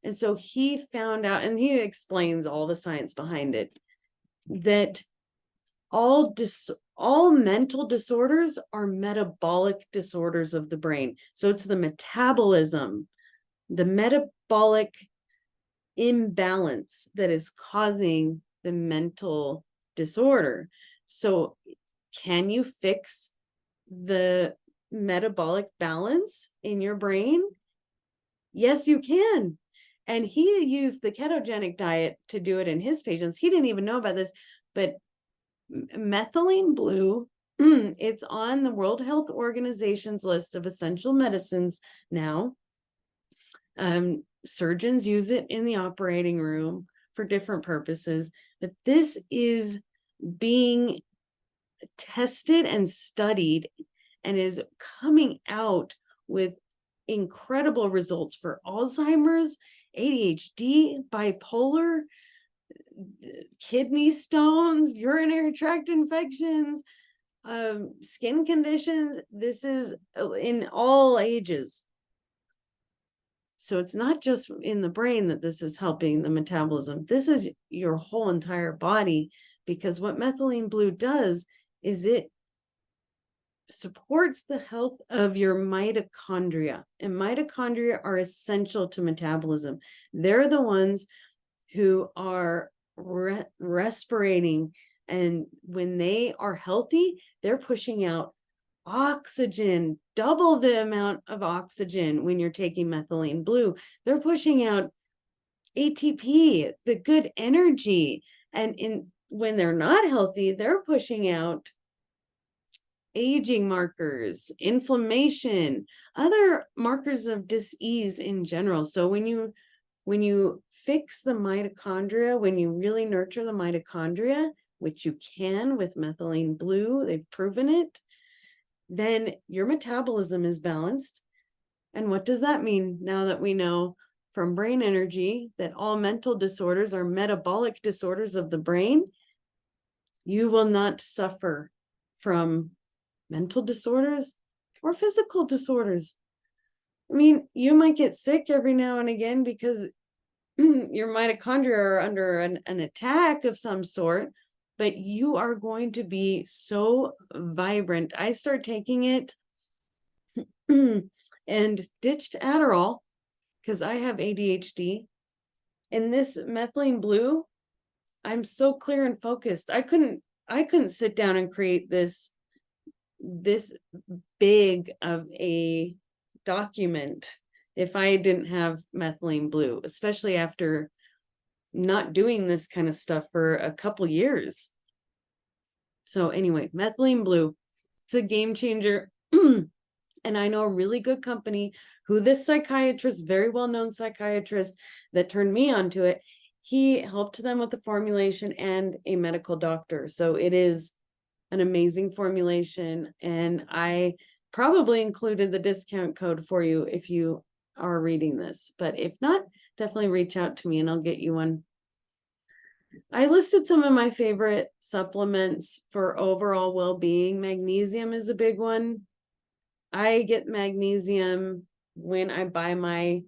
And so he found out, and he explains all the science behind it, that all mental disorders are metabolic disorders of the brain. So it's the metabolism, the metabolic imbalance that is causing the mental disorder. So can you fix the metabolic balance in your brain? Yes, you can. And he used the ketogenic diet to do it in his patients. He didn't even know about this, but methylene blue, it's on the World Health Organization's list of essential medicines now. Surgeons use it in the operating room for different purposes, but this is being tested and studied and is coming out with incredible results for Alzheimer's, ADHD, bipolar, kidney stones, urinary tract infections, skin conditions. This is in all ages. So it's not just in the brain that this is helping the metabolism. This is your whole entire body, because what methylene blue does is it supports the health of your mitochondria. And mitochondria are essential to metabolism. They're the ones who are respirating. And when they are healthy, they're pushing out oxygen, double the amount of oxygen when you're taking methylene blue. They're pushing out ATP, the good energy. And when they're not healthy, they're pushing out aging markers, inflammation, other markers of dis-ease in general. So when you fix the mitochondria, when you really nurture the mitochondria, which you can with methylene blue, they've proven it, then your metabolism is balanced. And what does that mean now that we know from brain energy that all mental disorders are metabolic disorders of the brain? You will not suffer from mental disorders or physical disorders. I mean, you might get sick every now and again because your mitochondria are under an attack of some sort, but you are going to be so vibrant. I started taking it and ditched Adderall because I have ADHD. And this methylene blue, I'm so clear and focused. I couldn't sit down and create this big of a document if I didn't have methylene blue, especially after not doing this kind of stuff for a couple years. So anyway, methylene blue, it's a game changer. And I know a really good company who this psychiatrist, very well-known psychiatrist that turned me onto it, he helped them with the formulation and a medical doctor. So it is an amazing formulation. And I probably included the discount code for you if you are reading this. But if not, definitely reach out to me and I'll get you one. I listed some of my favorite supplements for overall well-being. Magnesium is a big one. I get magnesium when I buy my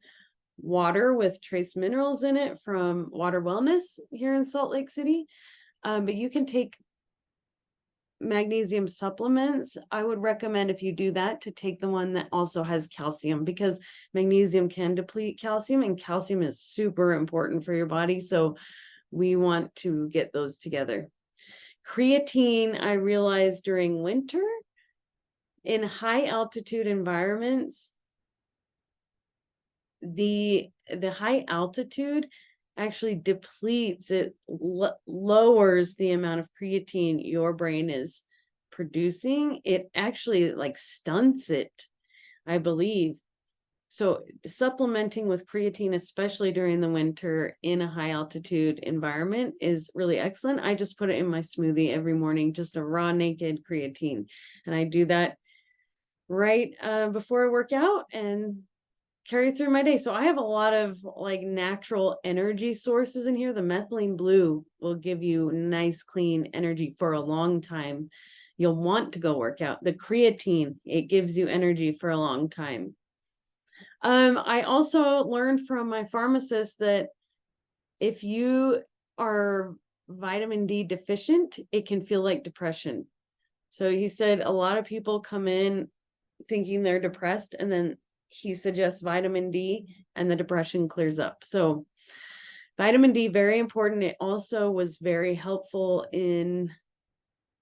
water with trace minerals in it from Water Wellness here in Salt Lake City. But you can take magnesium supplements. I would recommend, if you do that, to take the one that also has calcium, because magnesium can deplete calcium, and calcium is super important for your body. So we want to get those together. Creatine, I realized during winter in high altitude environments, the high altitude actually depletes it, lowers the amount of creatine your brain is producing. It actually like stunts it, I believe. So supplementing with creatine, especially during the winter in a high altitude environment, is really excellent. I just put it in my smoothie every morning, just a raw naked creatine. And I do that right before I work out and carry through my day. So I have a lot of like natural energy sources in here. The methylene blue will give you nice, clean energy for a long time. You'll want to go work out. The creatine, it gives you energy for a long time. I also learned from my pharmacist that if you are vitamin D deficient, it can feel like depression. So he said a lot of people come in thinking they're depressed, and then he suggests vitamin D, and the depression clears up. So vitamin D, very important. It also was very helpful in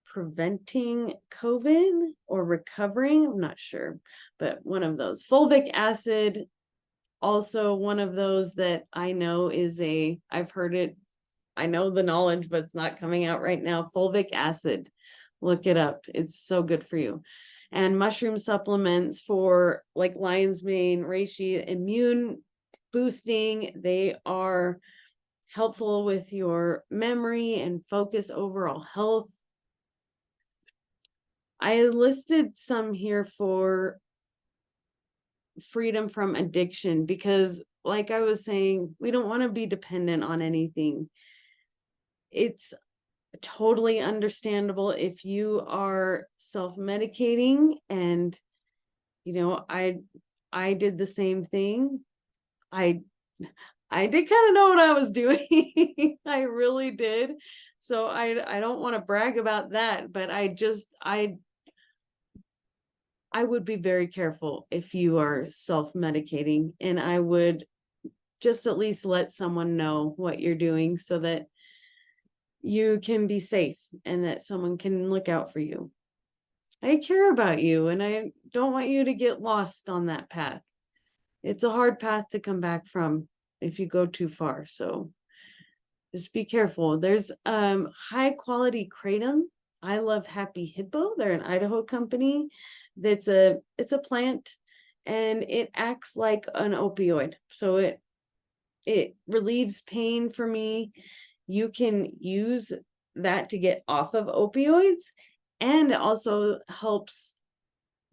preventing COVID or recovering. I'm not sure, but one of those. Fulvic acid, also one of those that I know I've heard it, I know the knowledge, but it's not coming out right now. Fulvic acid, look it up. It's so good for you. And mushroom supplements for like lion's mane, reishi, immune boosting. They are helpful with your memory and focus, overall health. I listed some here for freedom from addiction because, like I was saying, we don't want to be dependent on anything. It's totally understandable if you are self-medicating, and I did the same thing. I did kind of know what I was doing. I really did. So I don't want to brag about that, but I would be very careful if you are self-medicating, and I would just at least let someone know what you're doing so that you can be safe and that someone can look out for you. I care about you, and I don't want you to get lost on that path. It's a hard path to come back from if you go too far. So just be careful. There's high quality kratom. I love Happy Hippo. They're an Idaho company. It's a plant, and it acts like an opioid. So it relieves pain for me. You can use that to get off of opioids, and it also helps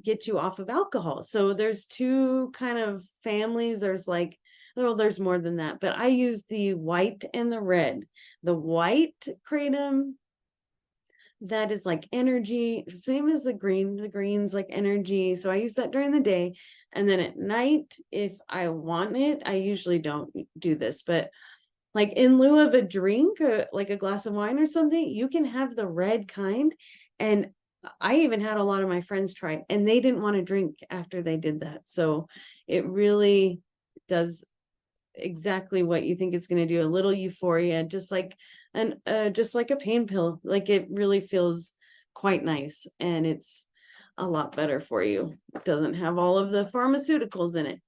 get you off of alcohol. So there's two kind of families. There's like, well, there's more than that, but I use the white and the red. The white kratom, that is like energy, same as the green. The green's like energy. So I use that during the day. And then at night, if I want it, I usually don't do this, but like in lieu of a drink, like a glass of wine or something, you can have the red kind. And I even had a lot of my friends try it, and they didn't want to drink after they did that. So it really does exactly what you think it's going to do. A little euphoria, just like a pain pill. Like, it really feels quite nice, and it's a lot better for you. It doesn't have all of the pharmaceuticals in it.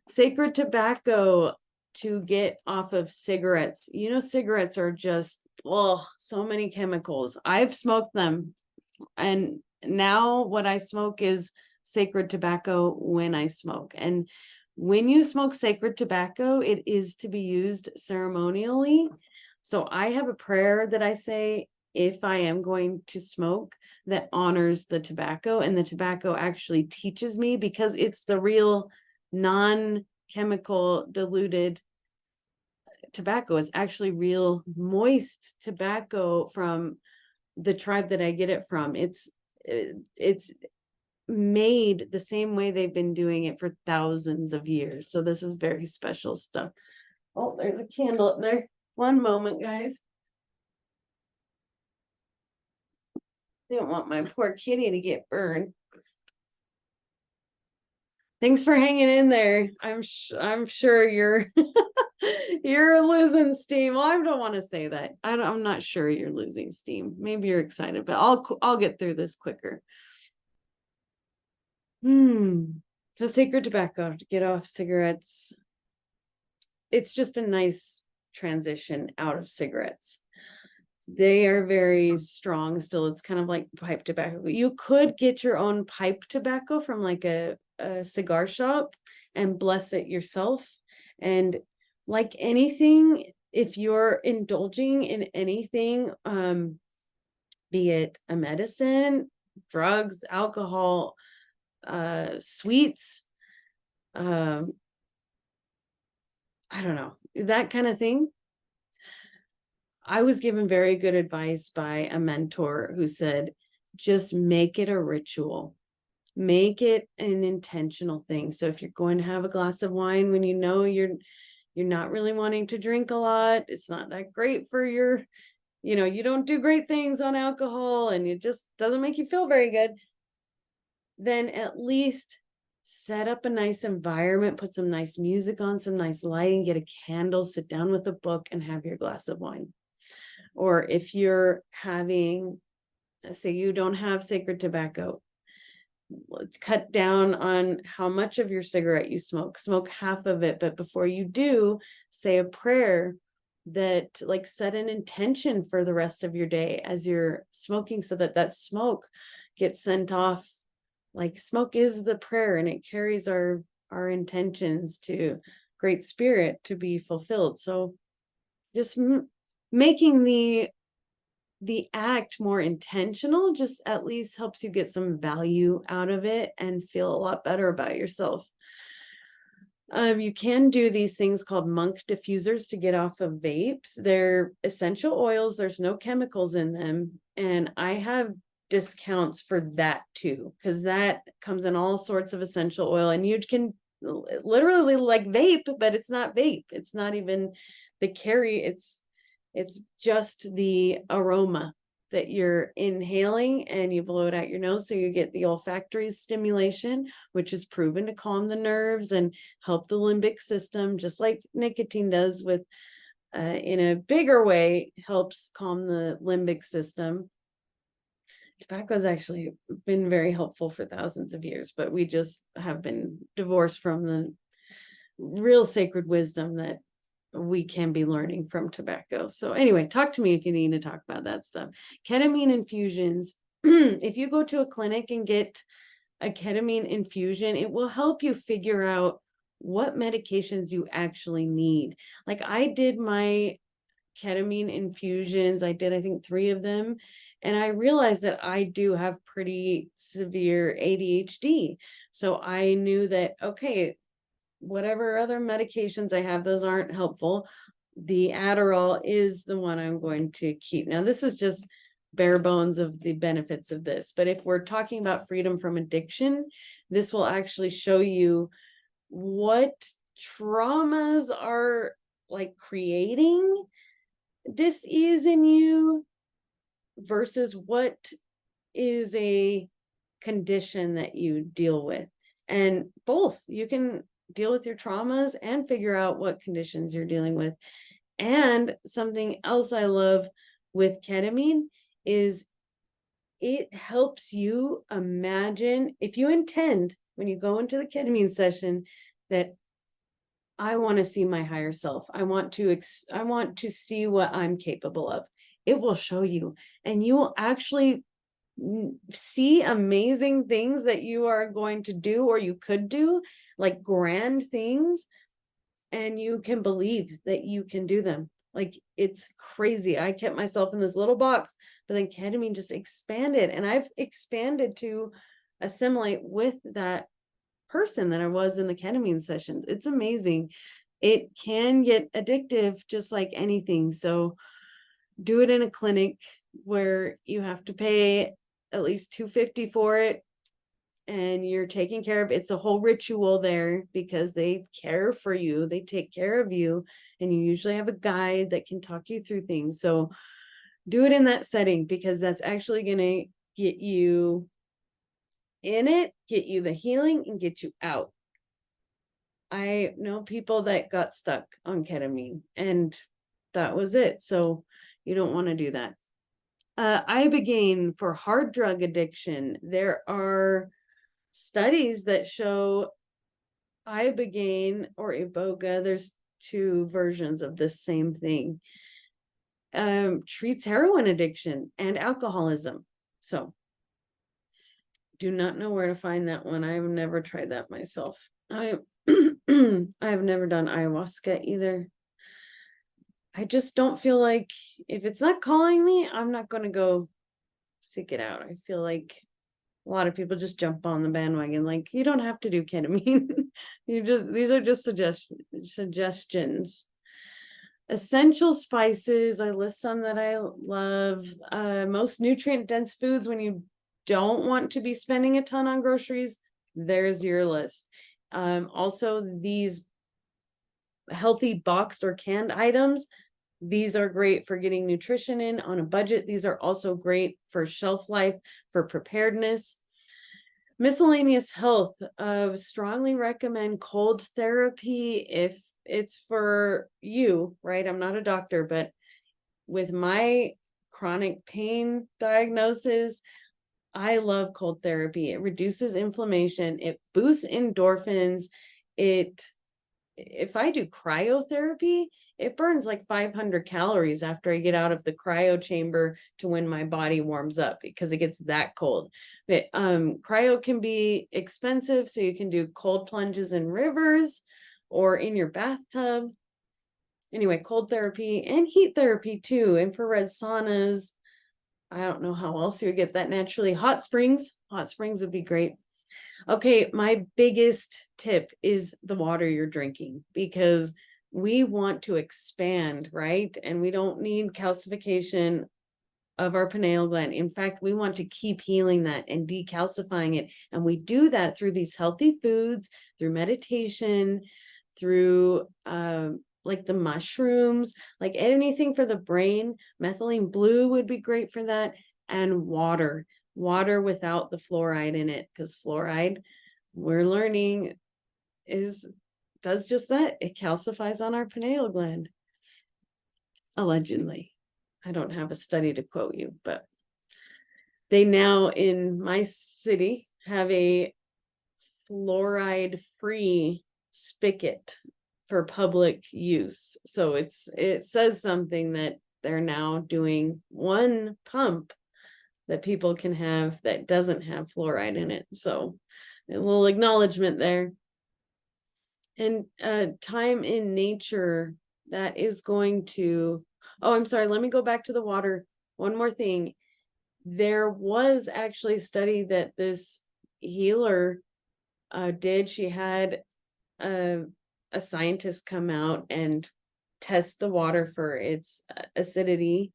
Sacred tobacco to get off of cigarettes. Cigarettes are just, so many chemicals. I've smoked them, and now what I smoke is sacred tobacco when I smoke. And when you smoke sacred tobacco, it is to be used ceremonially. So I have a prayer that I say if I am going to smoke that honors the tobacco, and the tobacco actually teaches me, because it's the real non-chemical diluted tobacco. It's actually real moist tobacco from the tribe that I get it from. It's made the same way they've been doing it for thousands of years. So this is very special stuff. Oh, there's a candle up there. One moment, guys. Didn't want my poor kitty to get burned. Thanks for hanging in there. I'm sure you're you're losing steam. Well, I don't want to say that. I'm not sure you're losing steam. Maybe you're excited, but I'll get through this quicker. So sacred tobacco to get off cigarettes. It's just a nice transition out of cigarettes. They are very strong still. It's kind of like pipe tobacco. You could get your own pipe tobacco from like a cigar shop and bless it yourself. And like anything, if you're indulging in anything, be it a medicine, drugs, alcohol, sweets, I don't know, that kind of thing. I was given very good advice by a mentor who said, just make it a ritual. Make it an intentional thing. So if you're going to have a glass of wine when you're not really wanting to drink a lot, it's not that great for your, you don't do great things on alcohol, and it just doesn't make you feel very good, then at least set up a nice environment, put some nice music on, some nice lighting, get a candle, sit down with a book and have your glass of wine. Or if you're having, say you don't have sacred tobacco, let's cut down on how much of your cigarette you smoke. Smoke half of it, but before you do, say a prayer that, like, set an intention for the rest of your day as you're smoking, so that that smoke gets sent off. Like, smoke is the prayer, and it carries our intentions to great spirit to be fulfilled. So just making the act more intentional just at least helps you get some value out of it and feel a lot better about yourself. You can do these things called monk diffusers to get off of vapes. They're essential oils, there's no chemicals in them. And I have discounts for that too, because that comes in all sorts of essential oil, and you can literally like vape, but it's not vape. It's not even the carry, it's just the aroma that you're inhaling, and you blow it out your nose. So you get the olfactory stimulation, which is proven to calm the nerves and help the limbic system, just like nicotine does, with in a bigger way, helps calm the limbic system. Tobacco has actually been very helpful for thousands of years, but we just have been divorced from the real sacred wisdom that we can be learning from tobacco. So anyway, talk to me if you need to talk about that stuff. Ketamine infusions. If you go to a clinic and get a ketamine infusion, it will help you figure out what medications you actually need. Like, I did my ketamine infusions. I did, I think, 3 of them. And I realized that I do have pretty severe ADHD. So I knew that, okay, whatever other medications I have, those aren't helpful. The Adderall is the one I'm going to keep. Now, this is just bare bones of the benefits of this. But if we're talking about freedom from addiction, this will actually show you what traumas are like creating dis-ease in you versus what is a condition that you deal with. And both, you can deal with your traumas and figure out what conditions you're dealing with. And something else I love with ketamine is it helps you imagine, if you intend when you go into the ketamine session that I want to see my higher self, I want to see what I'm capable of, it will show you, and you will actually see amazing things that you are going to do or you could do, like grand things, and you can believe that you can do them. Like, it's crazy. I kept myself in this little box, but then ketamine just expanded, and I've expanded to assimilate with that person that I was in the ketamine sessions. It's amazing. It can get addictive just like anything. So do it in a clinic where you have to pay at least $250 for it, and you're taken care of. It's a whole ritual there because they care for you, they take care of you, and you usually have a guide that can talk you through things. So do it in that setting, because that's actually going to get you in it, get you the healing, and get you out. I know people that got stuck on ketamine and that was it. So you don't want to do that. Ibogaine for hard drug addiction. There are studies that show ibogaine or iboga, there's 2 versions of the same thing, treats heroin addiction and alcoholism. So do not know where to find that one. I've never tried that myself. I have never done ayahuasca either. I just don't feel like, if it's not calling me, I'm not going to go seek it out. I feel like a lot of people just jump on the bandwagon. Like, you don't have to do ketamine. These are just suggestions. Essential spices, I list some that I love. Most nutrient dense foods, when you don't want to be spending a ton on groceries, there's your list. Also, these healthy boxed or canned items, these are great for getting nutrition in on a budget. These are also great for shelf life, for preparedness. Miscellaneous health. Strongly recommend cold therapy if it's for you, right? I'm not a doctor, but with my chronic pain diagnosis, I love cold therapy. It reduces inflammation, it boosts endorphins. If I do cryotherapy, it burns like 500 calories after I get out of the cryo chamber to when my body warms up because it gets that cold. But cryo can be expensive, so you can do cold plunges in rivers or in your bathtub. Anyway, cold therapy and heat therapy too, infrared saunas. I don't know how else you would get that naturally. Hot springs would be great. Okay, my biggest tip is the water you're drinking, because we want to expand, right? And we don't need calcification of our pineal gland. In fact, we want to keep healing that and decalcifying it. And we do that through these healthy foods, through meditation, through like the mushrooms, like anything for the brain. Methylene blue would be great for that. And water without the fluoride in it, because fluoride, we're learning, does just that. It calcifies on our pineal gland, allegedly. I don't have a study to quote you, but they now in my city have a fluoride free spigot for public use. So it says something that they're now doing one pump that people can have that doesn't have fluoride in it. So a little acknowledgement there. And time in nature, that is going to, oh, I'm sorry, let me go back to the water. One more thing. There was actually a study that this healer did. She had a scientist come out and test the water for its acidity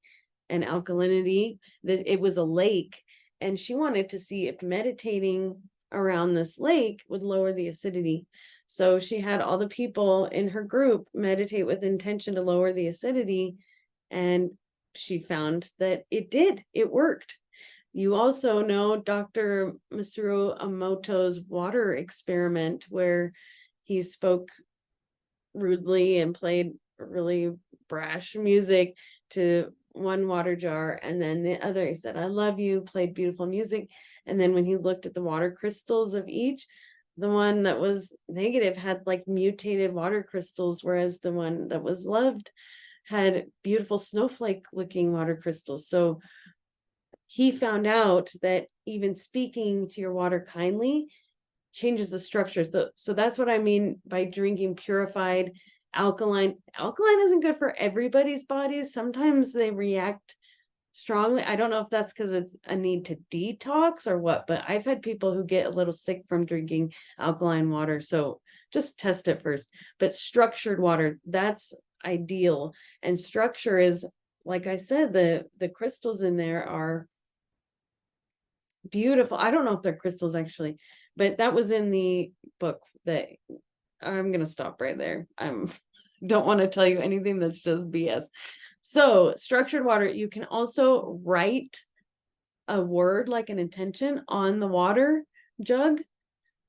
and alkalinity. That it was a lake, and she wanted to see if meditating around this lake would lower the acidity. So she had all the people in her group meditate with intention to lower the acidity, and she found that it did. It worked. You also know Dr. Masaru Emoto's water experiment, where he spoke rudely and played really brash music to one water jar, and then the other, he said, "I love you," played beautiful music. And then when he looked at the water crystals of each, the one that was negative had like mutated water crystals, whereas the one that was loved had beautiful snowflake looking water crystals. So he found out that even speaking to your water kindly changes the structures. So that's what I mean by drinking purified alkaline. Alkaline isn't good for everybody's bodies. Sometimes they react strongly. I don't know if that's because it's a need to detox or what, but I've had people who get a little sick from drinking alkaline water. So just test it first. But structured water, that's ideal. And structure is, like I said, the crystals in there are beautiful. I don't know if they're crystals actually, but that was in the book. That I'm gonna stop right there. Don't want to tell you anything that's just BS. So structured water, you can also write a word like an intention on the water jug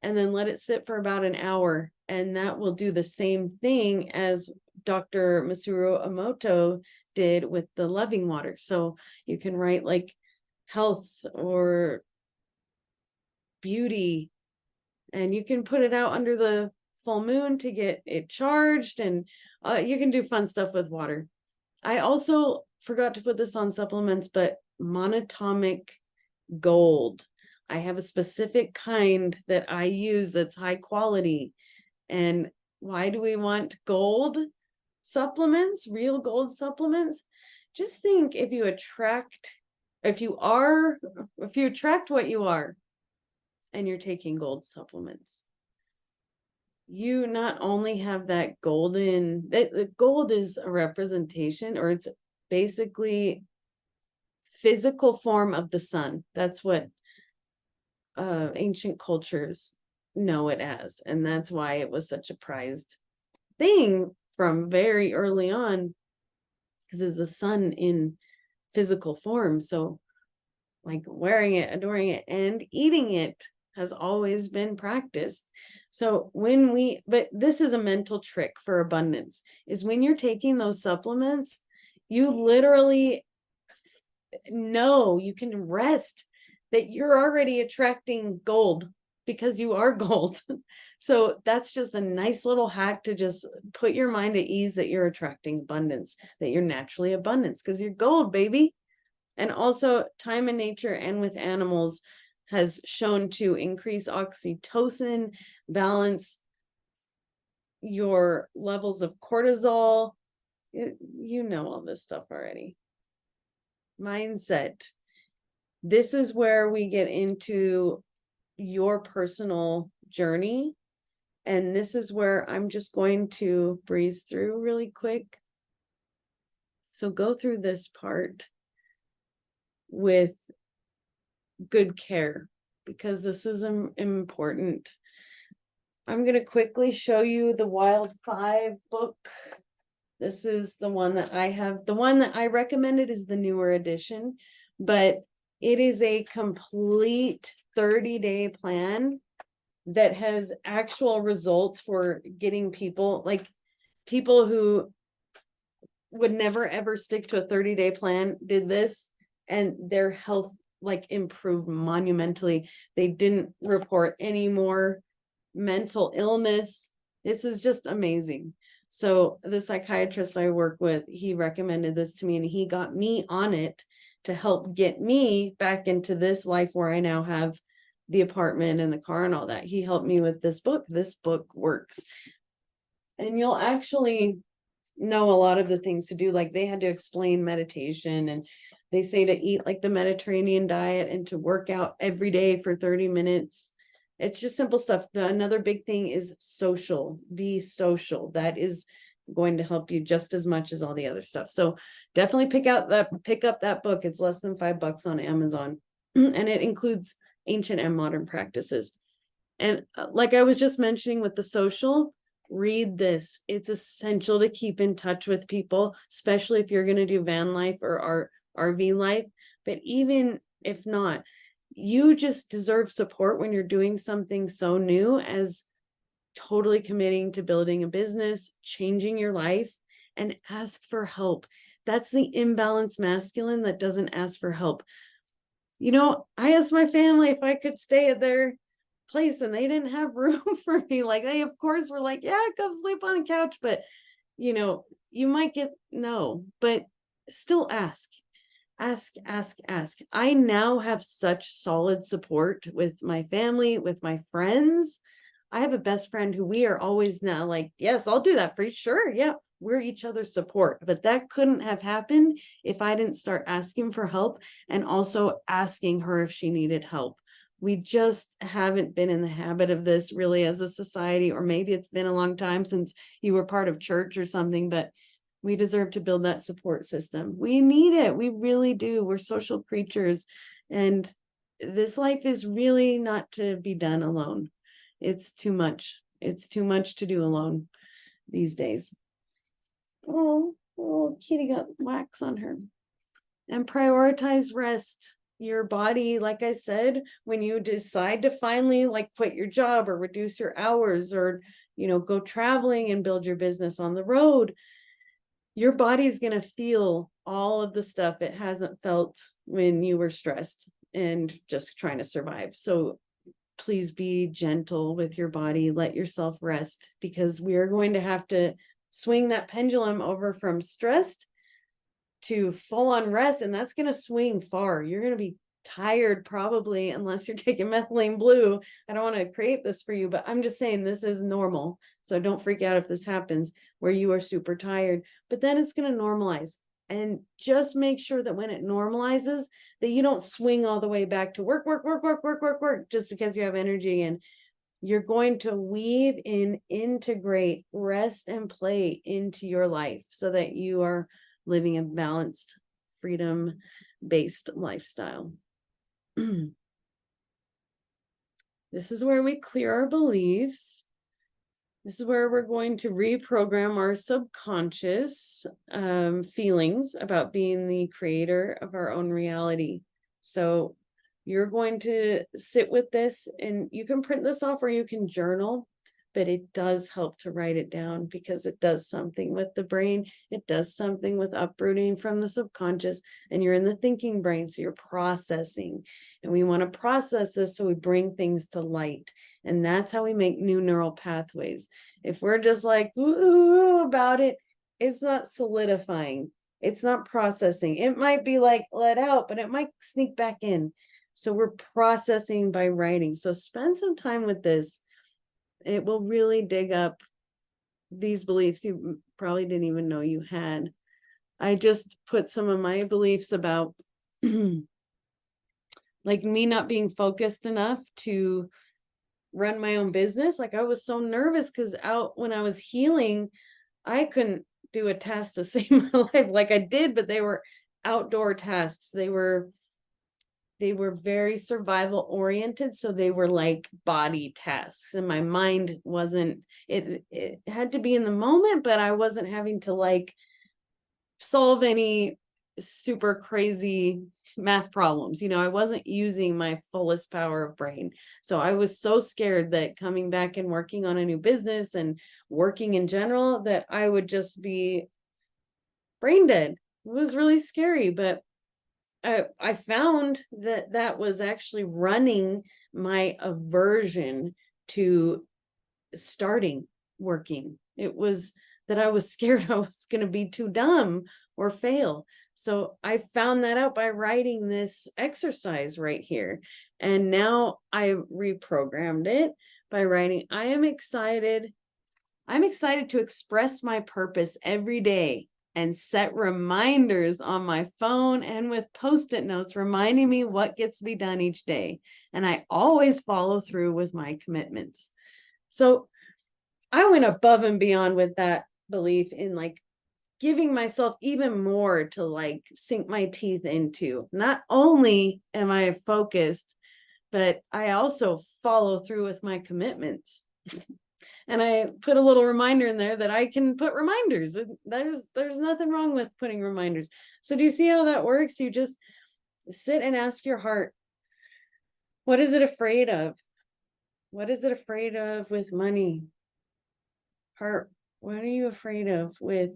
and then let it sit for about an hour, and that will do the same thing as Dr. Masaru Emoto did with the loving water. So you can write like health or beauty, and you can put it out under the full moon to get it charged, and you can do fun stuff with water. I also forgot to put this on supplements, but monatomic gold. I have a specific kind that I use that's high quality. And why do we want gold supplements, real gold supplements? Just think, if you attract what you are, and you're taking gold supplements, you not only have that golden, gold is a representation, or it's basically physical form of the sun. That's what ancient cultures know it as, and that's why it was such a prized thing from very early on, because it's the sun in physical form. So like wearing it, adoring it, and eating it has always been practiced. So but this is a mental trick for abundance, is when you're taking those supplements, you literally know, you can rest that you're already attracting gold because you are gold. So that's just a nice little hack to just put your mind at ease that you're attracting abundance, that you're naturally abundance because you're gold, baby. And also, time in nature and with animals has shown to increase oxytocin, balance your levels of cortisol. You know all this stuff already. Mindset. This is where we get into your personal journey. And this is where I'm just going to breeze through really quick. So go through this part with good care, because this is important. I'm going to quickly show you the Wild 5 book. This is the one that I have. The one that I recommended is the newer edition, but it is a complete 30-day plan that has actual results for getting people, like people who would never ever stick to a 30-day plan did this, and their health like improved monumentally. They didn't report any more mental illness. This is just amazing. So the psychiatrist I work with, he recommended this to me, and he got me on it to help get me back into this life where I now have the apartment and the car and all that. He helped me with this book. This book works. And you'll actually know a lot of the things to do. Like they had to explain meditation, and they say to eat like the Mediterranean diet and to work out every day for 30 minutes. It's just simple stuff. Another big thing is social. Be social. That is going to help you just as much as all the other stuff. So definitely pick up that book. It's less than $5 on Amazon. And it includes ancient and modern practices. And like I was just mentioning with the social, read this. It's essential to keep in touch with people, especially if you're going to do van life or RV life. But even if not, you just deserve support when you're doing something so new as totally committing to building a business, changing your life, and ask for help. That's the imbalanced masculine that doesn't ask for help. You know, I asked my family if I could stay at their place, and they didn't have room for me. Like, they of course were like, yeah, come sleep on the couch, but you know, you might get no, but still ask. I now have such solid support with my family, with my friends. I have a best friend who we are always now like, yes, I'll do that for you. Sure. Yeah. We're each other's support. But that couldn't have happened if I didn't start asking for help and also asking her if she needed help. We just haven't been in the habit of this really as a society, or maybe it's been a long time since you were part of church or something, but we deserve to build that support system. We need it. We really do. We're social creatures, and this life is really not to be done alone. It's too much. It's too much to do alone these days. Oh, little kitty got wax on her. And prioritize rest. Your body, like I said, when you decide to finally like quit your job or reduce your hours, or, you know, go traveling and build your business on the road, your body's going to feel all of the stuff it hasn't felt when you were stressed and just trying to survive. So please be gentle with your body. Let yourself rest, because we are going to have to swing that pendulum over from stressed to full on rest. And that's going to swing far. You're going to be tired probably, unless you're taking methylene blue. I don't want to create this for you, but I'm just saying this is normal. So don't freak out if this happens where you are super tired, but then it's going to normalize. And just make sure that when it normalizes, that you don't swing all the way back to work just because you have energy. And you're going to weave in, integrate rest and play into your life so that you are living a balanced, freedom-based lifestyle. This is where we clear our beliefs. This is where we're going to reprogram our subconscious feelings about being the creator of our own reality. So you're going to sit with this, and you can print this off or you can journal, but it does help to write it down because it does something with the brain. It does something with uprooting from the subconscious, and you're in the thinking brain, so you're processing. And we want to process this so we bring things to light. And that's how we make new neural pathways. If we're just like ooh about it, it's not solidifying. It's not processing. It might be like let out, but it might sneak back in. So we're processing by writing. So spend some time with this. It will really dig up these beliefs you probably didn't even know you had. I just put some of my beliefs about like me not being focused enough to run my own business. Like I was so nervous because when I was healing, I couldn't do a test to save my life. Like I did, but they were outdoor tests. They were very survival oriented. So they were like body tests, and my mind wasn't, it had to be in the moment, but I wasn't having to like solve any super crazy math problems. I wasn't using my fullest power of brain. So I was so scared that coming back and working on a new business and working in general, that I would just be brain dead. It was really scary, but I found that was actually running my aversion to starting working. It was that I was scared I was going to be too dumb or fail. So I found that out by writing this exercise right here. And now I reprogrammed it by writing, I'm excited to express my purpose every day and set reminders on my phone and with Post-it notes reminding me what gets to be done each day. And I always follow through with my commitments. So I went above and beyond with that belief in like giving myself even more to like sink my teeth into. Not only am I focused, but I also follow through with my commitments. And I put a little reminder in there that I can put reminders. There's nothing wrong with putting reminders. So do you see how that works? You just sit and ask your heart, what is it afraid of? What is it afraid of with money? Heart, what are you afraid of with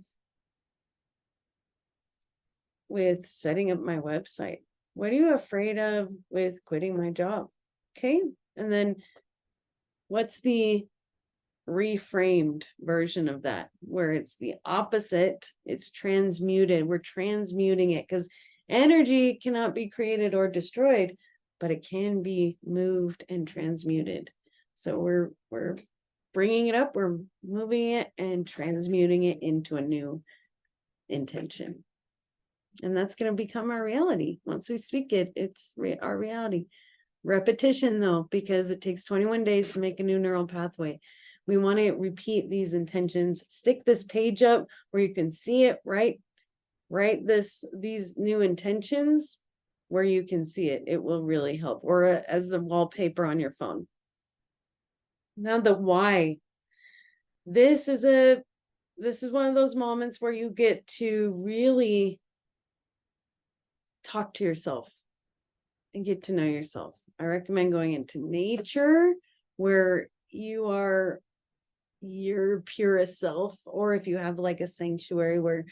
setting up my website? What are you afraid of with quitting my job? Okay. And then what's the reframed version of that, where it's the opposite? It's transmuted. We're transmuting it, because energy cannot be created or destroyed, but it can be moved and transmuted. So we're bringing it up, we're moving it and transmuting it into a new intention. And that's going to become our reality. Once we speak it, it's our reality. Repetition though, because it takes 21 days to make a new neural pathway. We want to repeat these intentions. Stick this page up where you can see it, write these new intentions where you can see it. It will really help. Or as the wallpaper on your phone. Now the why. This is one of those moments where you get to really talk to yourself and get to know yourself. I recommend going into nature where you are your purest self, or if you have like a sanctuary where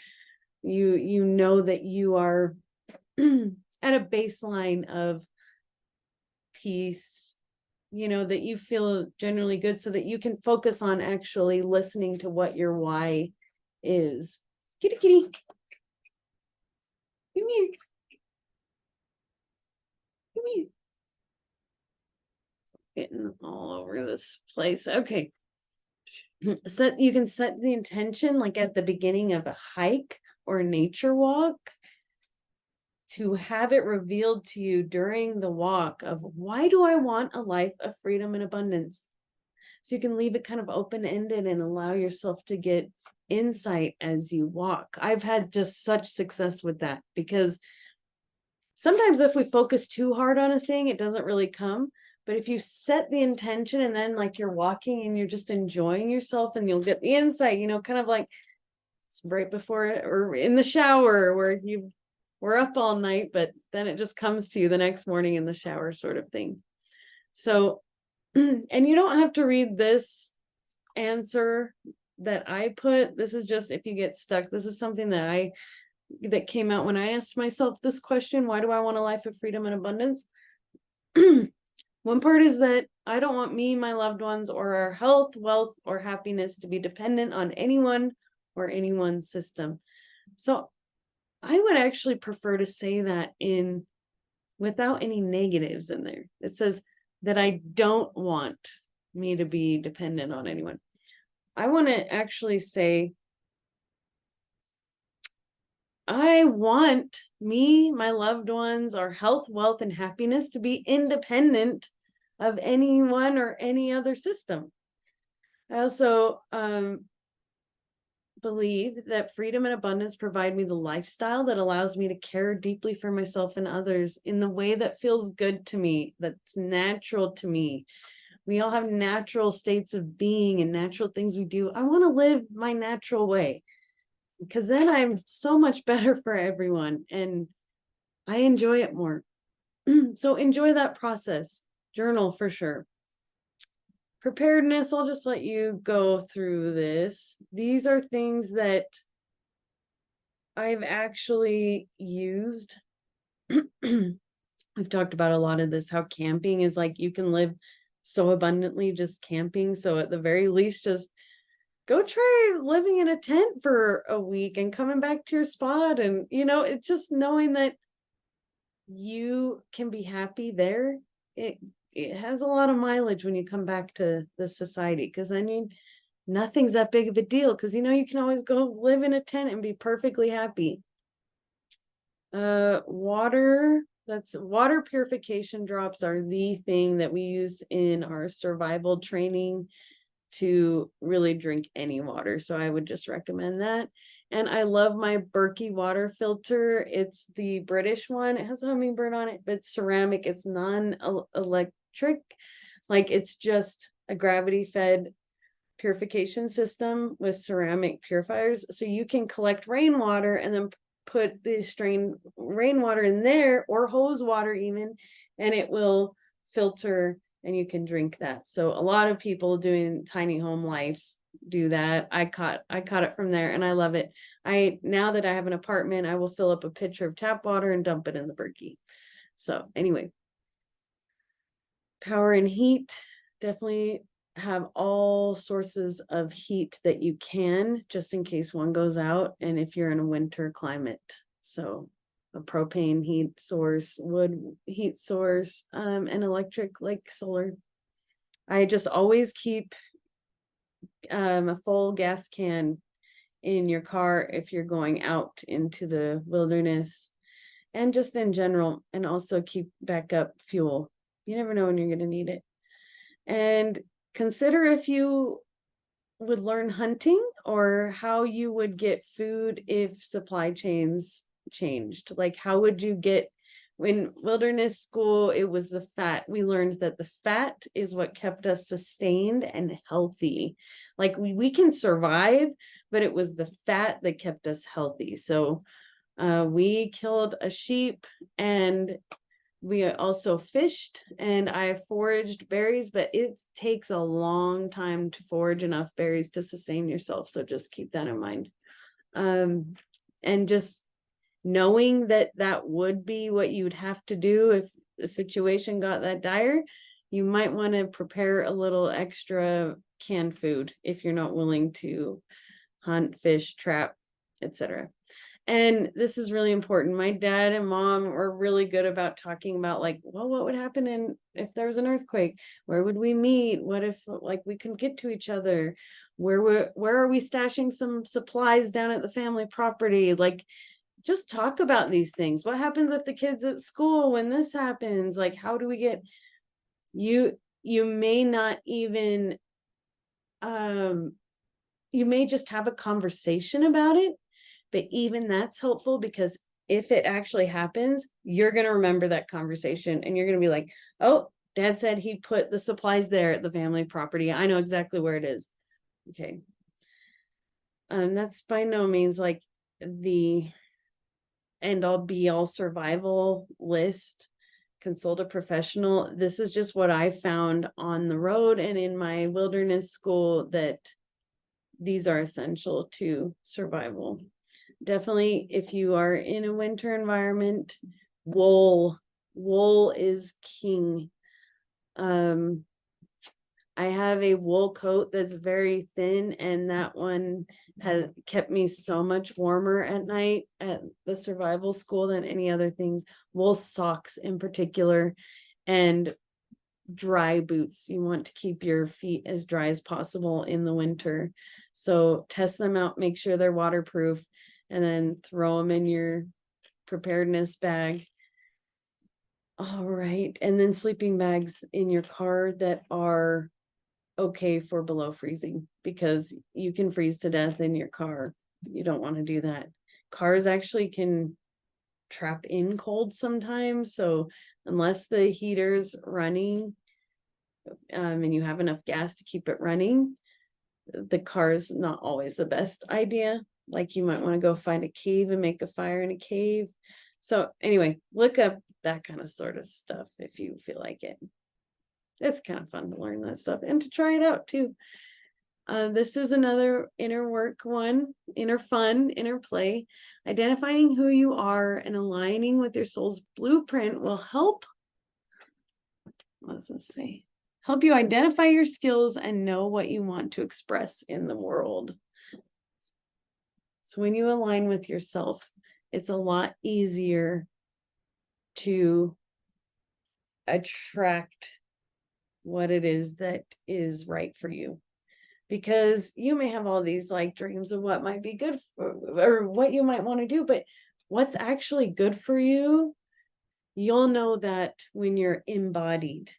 you know that you are at a baseline of peace, that you feel generally good, so that you can focus on actually listening to what your why is. Kitty, kitty. Come here. Come here. Getting all over this place. Okay. So you can set the intention like at the beginning of a hike or a nature walk, to have it revealed to you during the walk of, why do I want a life of freedom and abundance? So you can leave it kind of open-ended and allow yourself to get insight as you walk. I've had just such success with that, because sometimes if we focus too hard on a thing, it doesn't really come. But if you set the intention and then like you're walking and you're just enjoying yourself, and you'll get the insight, kind of like it's right before or in the shower where you we're up all night, but then it just comes to you the next morning in the shower sort of thing. So, and you don't have to read this answer that I put. This is just if you get stuck. This is something that came out when I asked myself this question, why do I want a life of freedom and abundance? One part is that I don't want me, my loved ones, or our health, wealth, or happiness to be dependent on anyone or anyone's system. So I would actually prefer to say that in without any negatives in there. It says that I don't want me to be dependent on anyone. I want to actually say I want me, my loved ones, our health, wealth, and happiness to be independent of anyone or any other system. I also believe that freedom and abundance provide me the lifestyle that allows me to care deeply for myself and others in the way that feels good to me, that's natural to me. We all have natural states of being and natural things we do. I want to live my natural way, because then I'm so much better for everyone and I enjoy it more. So enjoy that process. Journal for sure. Preparedness, I'll just let you go through this. These are things that I've actually used. We've talked about a lot of this, how camping is like you can live so abundantly just camping. So at the very least, just go try living in a tent for a week and coming back to your spot. And, it's just knowing that you can be happy there. It has a lot of mileage when you come back to the society, because nothing's that big of a deal, because you can always go live in a tent and be perfectly happy. Water purification drops are the thing that we use in our survival training to really drink any water. So I would just recommend that. And I love my Berkey water filter. It's the British one. It has a hummingbird on it, but it's ceramic. It's non-electric. Like it's just a gravity-fed purification system with ceramic purifiers. So you can collect rainwater and then put the strained rainwater in there, or hose water even, and it will filter and you can drink that. So a lot of people doing tiny home life do that. I caught it from there and I love it. Now that I have an apartment, I will fill up a pitcher of tap water and dump it in the Berkey. So anyway, power and heat, definitely have all sources of heat that you can, just in case one goes out, and if you're in a winter climate. So a propane heat source, wood heat source, and electric like solar. I just always keep a full gas can in your car if you're going out into the wilderness, and just in general, and also keep backup fuel. You never know when you're going to need it. And consider if you would learn hunting, or how you would get food if supply chains changed. Like how would you get, when wilderness school, it was the fat. We learned that the fat is what kept us sustained and healthy. Like we can survive, but it was the fat that kept us healthy. So we killed a sheep, and we also fished, and I foraged berries, but it takes a long time to forage enough berries to sustain yourself. So just keep that in mind. And just knowing that that would be what you would have to do if the situation got that dire, you might want to prepare a little extra canned food if you're not willing to hunt, fish, trap, etc. And this is really important. My dad and mom were really good about talking about, like, well, what would happen if there was an earthquake? Where would we meet? What if like we couldn't get to each other? Where are we stashing some supplies down at the family property? Like, just talk about these things. What happens if the kids at school when this happens? Like, how do we get you may not even you may just have a conversation about it. But even that's helpful, because if it actually happens, you're going to remember that conversation and you're going to be like, oh, Dad said he put the supplies there at the family property. I know exactly where it is. Okay. That's by no means like the end all be all survival list. Consult a professional. This is just what I found on the road and in my wilderness school, that these are essential to survival. Definitely, if you are in a winter environment, wool is king. I have a wool coat that's very thin, and that one has kept me so much warmer at night at the survival school than any other things. Wool socks in particular, and dry boots. You want to keep your feet as dry as possible in the winter. So test them out, make sure they're waterproof, and then throw them in your preparedness bag. All right. And then sleeping bags in your car that are okay for below freezing, because you can freeze to death in your car. You don't want to do that. Cars actually can trap in cold sometimes. So unless the heater's running, and you have enough gas to keep it running, the car's not always the best idea. Like, you might want to go find a cave and make a fire in a cave. So anyway, look up that kind of sort of stuff if you feel like it. It's kind of fun to learn that stuff and to try it out too. This is another inner work one, inner fun, inner play. Identifying who you are and aligning with your soul's blueprint will help, what does this say? Help you identify your skills and know what you want to express in the world. So when you align with yourself, it's a lot easier to attract what it is that is right for you, because you may have all these like dreams of what might be good for, or what you might want to do, but what's actually good for you, you'll know that when you're embodied.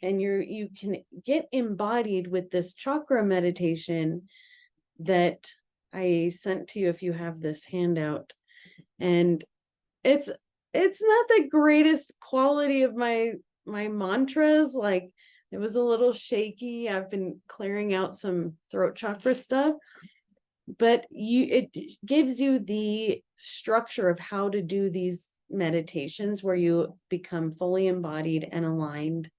And you can get embodied with this chakra meditation that I sent to you if you have this handout. And it's not the greatest quality of my mantras. Like, it was a little shaky. I've been clearing out some throat chakra stuff, but it gives you the structure of how to do these meditations where you become fully embodied and aligned,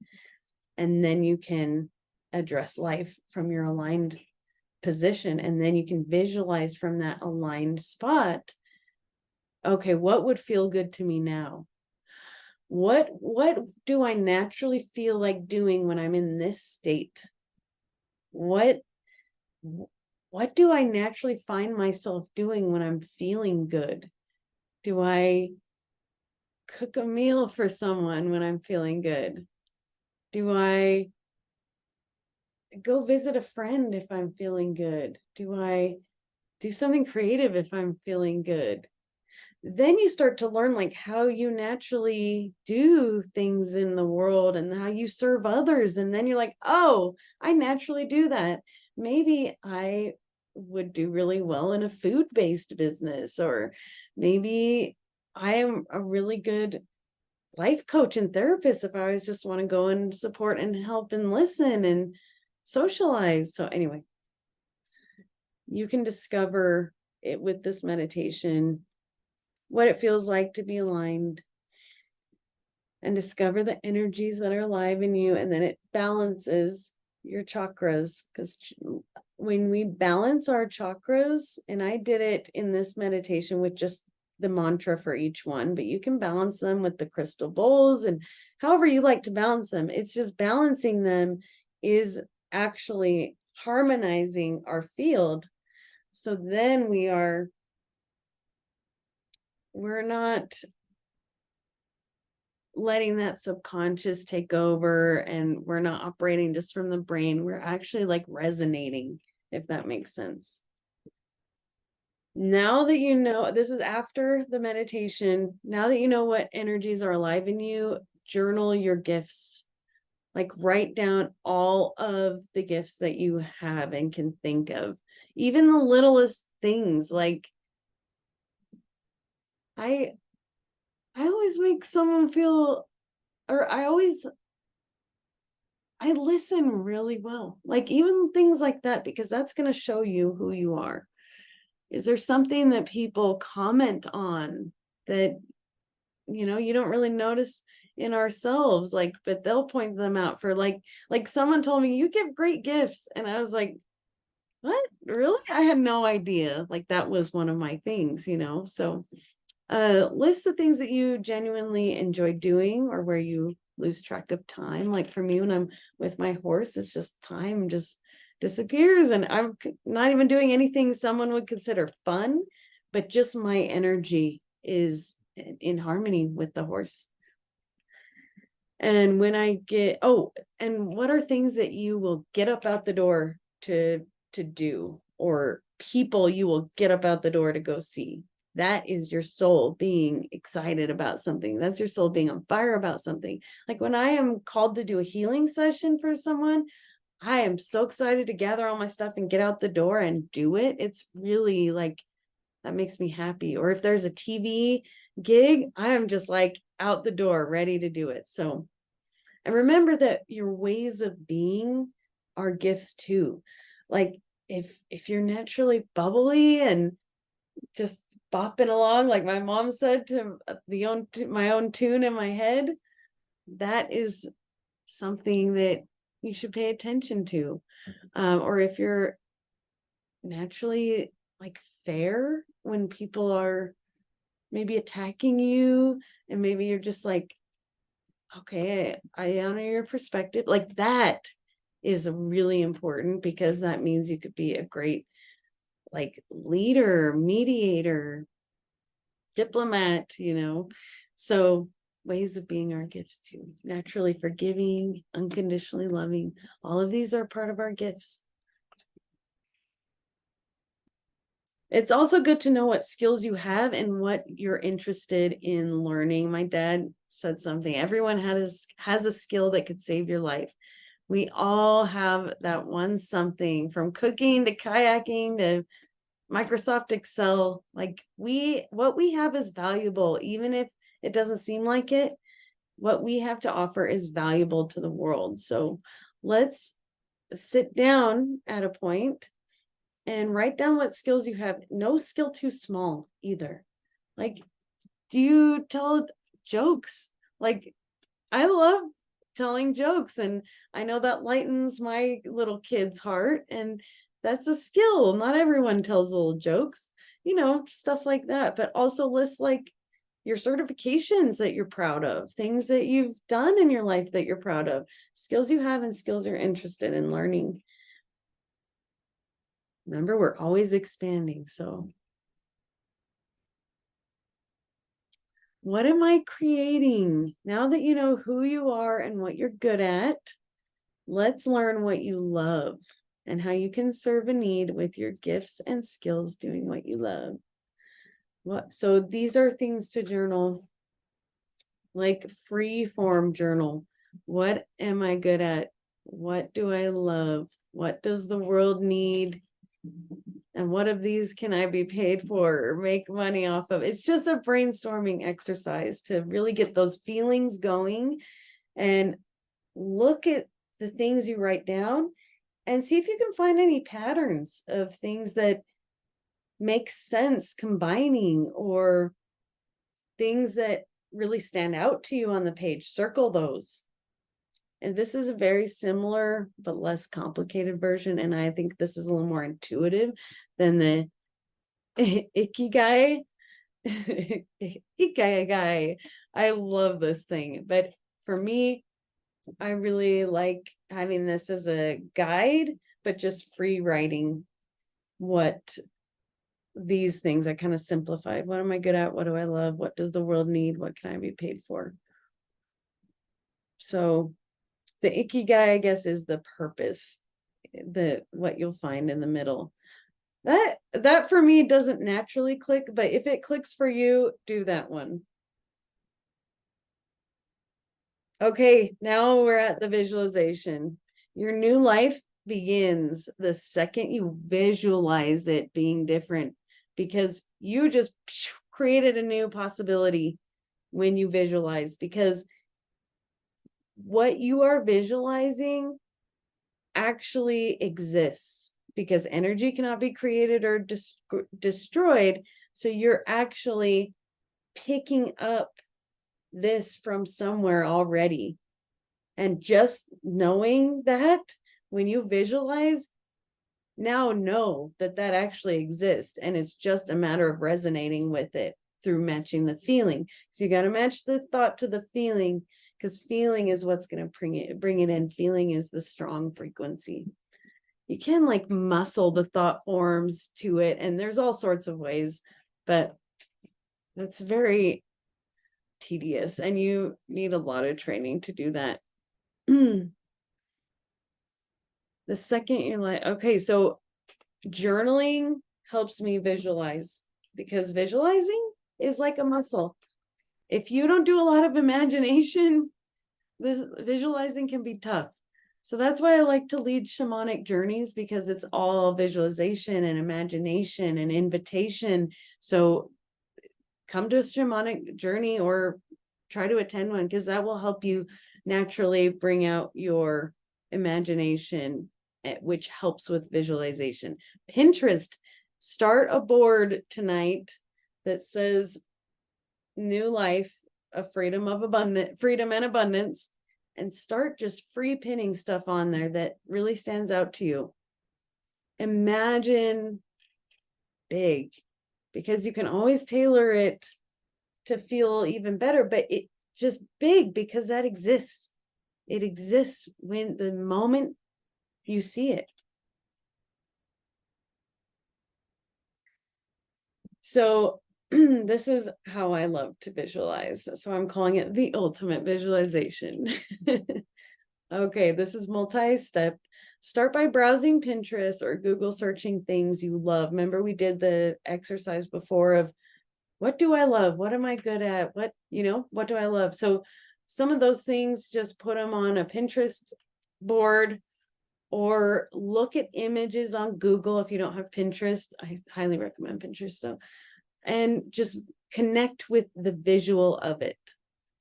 and then you can address life from your aligned position, and then you can visualize from that aligned spot, okay, what would feel good to me now? What do I naturally feel like doing when I'm in this state? What do I naturally find myself doing when I'm feeling good? Do I cook a meal for someone when I'm feeling good? Do I go visit a friend if I'm feeling good? Do I do something creative if I'm feeling good? Then you start to learn like how you naturally do things in the world and how you serve others. And then you're like, oh, I naturally do that. Maybe I would do really well in a food-based business, or maybe I am a really good life coach and therapist if I always just want to go and support and help and listen and socialize. So anyway, you can discover it with this meditation, what it feels like to be aligned, and discover the energies that are alive in you. And then it balances your chakras, because when we balance our chakras, and I did it in this meditation with just the mantra for each one, but you can balance them with the crystal bowls and however you like to balance them. It's just balancing them is actually harmonizing our field. So then we're not letting that subconscious take over, and we're not operating just from the brain. We're actually like resonating, if that makes sense. Now that you know, this is after the meditation, now that you know what energies are alive in you, journal your gifts. Like, write down all of the gifts that you have and can think of, even the littlest things. Like, I always make someone feel, or I listen really well. Like, even things like that, because that's going to show you who you are. Is there something that people comment on that, you don't really notice in ourselves, like, but they'll point them out for like someone told me, you give great gifts. And I was like, what? Really? I had no idea. Like that was one of my things, So list the things that you genuinely enjoy doing or where you lose track of time. Like for me, when I'm with my horse, it's just time just disappears and I'm not even doing anything someone would consider fun, but just my energy is in harmony with the horse. And when I get, and what are things that you will get up out the door to do, or people you will get up out the door to go see? That is your soul being excited about something. That's your soul being on fire about something. Like when I am called to do a healing session for someone, I am so excited to gather all my stuff and get out the door and do it. It's really like, that makes me happy. Or if there's a TV gig, I am just like out the door, ready to do it. So, and remember that your ways of being are gifts too. Like if you're naturally bubbly and just bopping along, like my mom said, to my own tune in my head, that is something that you should pay attention to. Or if you're naturally like fair when people are maybe attacking you, and maybe you're just like, okay, I honor your perspective. Like that is really important, because that means you could be a great like leader, mediator, diplomat, So ways of being are gifts too. Naturally forgiving, unconditionally loving. All of these are part of our gifts. It's also good to know what skills you have and what you're interested in learning. My dad said something, everyone has a skill that could save your life. We all have that one something, from cooking to kayaking to Microsoft Excel. Like what we have is valuable, even if it doesn't seem like it. What we have to offer is valuable to the world. So let's sit down at a point and write down what skills you have. No skill too small either. Like, do you tell jokes? Like, I love telling jokes, and I know that lightens my little kid's heart, and that's a skill. Not everyone tells little jokes, stuff like that. But also list like your certifications that you're proud of, things that you've done in your life that you're proud of, skills you have and skills you're interested in learning. Remember, we're always expanding. So what am I creating? Now that you know who you are and what you're good at, let's learn what you love and how you can serve a need with your gifts and skills doing what you love. So these are things to journal, like free form journal. What am I good at? What do I love? What does the world need? And what of these can I be paid for or make money off of? It's just a brainstorming exercise to really get those feelings going, and look at the things you write down and see if you can find any patterns of things that make sense combining, or things that really stand out to you on the page. Circle those. And this is a very similar but less complicated version, and I think this is a little more intuitive than the ikigai. Ikigai. I love this thing, but for me, I really like having this as a guide, but just free writing what these things I kind of simplified. What am I good at? What do I love? What does the world need? What can I be paid for? So the ikigai, I guess, is the purpose, what you'll find in the middle. That for me doesn't naturally click, but if it clicks for you, do that one. Okay, now we're at the visualization. Your new life begins the second you visualize it being different, because you just created a new possibility when you visualize, because what you are visualizing actually exists, because energy cannot be created or destroyed. So you're actually picking up this from somewhere already. And just knowing that, when you visualize, now know that that actually exists, and it's just a matter of resonating with it through matching the feeling. So you got to match the thought to the feeling, because feeling is what's going to bring it in. Feeling is the strong frequency. You can like muscle the thought forms to it, and there's all sorts of ways, but that's very tedious, and you need a lot of training to do that. The second you're like, okay, so journaling helps me visualize, because visualizing is like a muscle. If you don't do a lot of imagination, this visualizing can be tough. So that's why I like to lead shamanic journeys, because it's all visualization and imagination and invitation. So come to a shamanic journey or try to attend one, because that will help you naturally bring out your imagination, which helps with visualization. Pinterest, start a board tonight that says new life, a freedom and abundance, and start just free pinning stuff on there that really stands out to you. Imagine big, because you can always tailor it to feel even better, but it just big, because that exists. It exists when the moment you see it. So this is how I love to visualize. So I'm calling it the ultimate visualization. Okay, this is multi-step. Start by browsing Pinterest or Google searching things you love. Remember, we did the exercise before of what do I love? What am I good at? What do I love? So some of those things, just put them on a Pinterest board, or look at images on Google if you don't have Pinterest. I highly recommend Pinterest though. And just connect with the visual of it.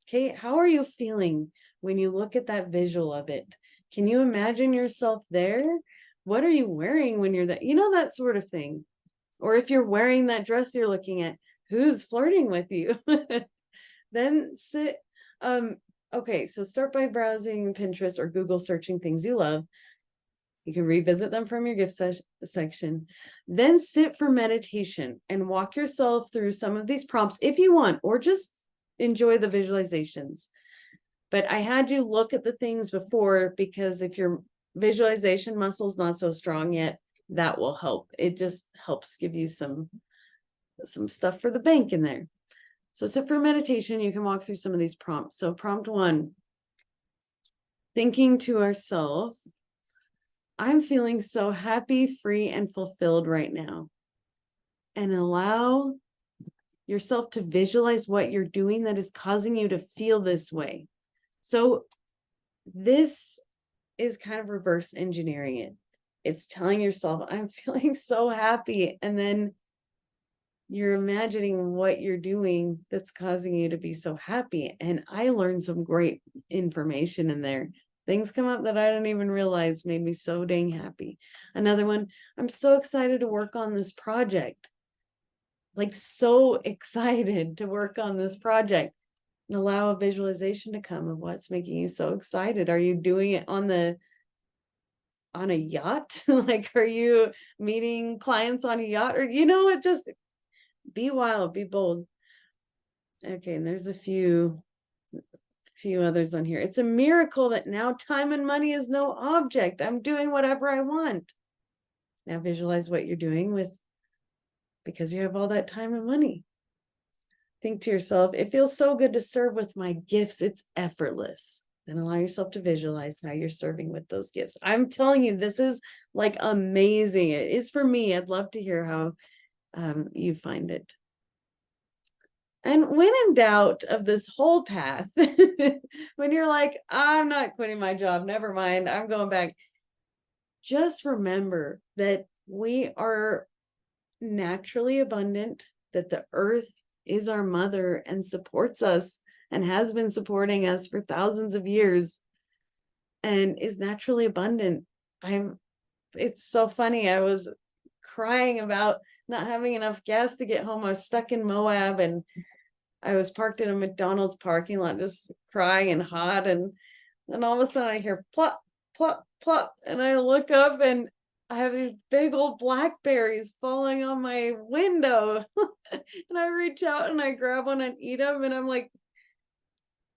Okay, how are you feeling when you look at that visual of it? Can you imagine yourself there? What are you wearing when you're there? That sort of thing. Or if you're wearing that dress you're looking at, who's flirting with you? Then sit. Okay, so start by browsing Pinterest or Google searching things you love. You can revisit them from your gift section. Then sit for meditation and walk yourself through some of these prompts if you want, or just enjoy the visualizations. But I had you look at the things before, because if your visualization muscle's not so strong yet, that will help. It just helps give you some stuff for the bank in there. So sit for meditation. You can walk through some of these prompts. So prompt 1, thinking to ourselves, I'm feeling so happy, free, and fulfilled right now. And allow yourself to visualize what you're doing that is causing you to feel this way. So this is kind of reverse engineering it. It's telling yourself, I'm feeling so happy. And then you're imagining what you're doing that's causing you to be so happy. And I learned some great information in there. Things come up that I didn't even realize made me so dang happy. Another one, I'm so excited to work on this project. Like, so excited to work on this project. And allow a visualization to come of what's making you so excited. Are you doing it on a yacht? Like, are you meeting clients on a yacht? Or, it just be wild, be bold. Okay, and there's a few others on here. It's a miracle that now time and money is no object. I'm doing whatever I want. Now visualize what you're doing because you have all that time and money. Think to yourself, it feels so good to serve with my gifts. It's effortless. Then allow yourself to visualize how you're serving with those gifts. I'm telling you, this is like amazing. It is for me. I'd love to hear how you find it. And when in doubt of this whole path, when you're like, I'm not quitting my job, never mind, I'm going back. Just remember that we are naturally abundant, that the earth is our mother and supports us and has been supporting us for thousands of years and is naturally abundant. It's so funny. I was crying about not having enough gas to get home. I was stuck in Moab, and I was parked in a McDonald's parking lot, just crying and hot. And then all of a sudden I hear plop, plop, plop. And I look up and I have these big old blackberries falling on my window. And I reach out and I grab one and eat them. And I'm like,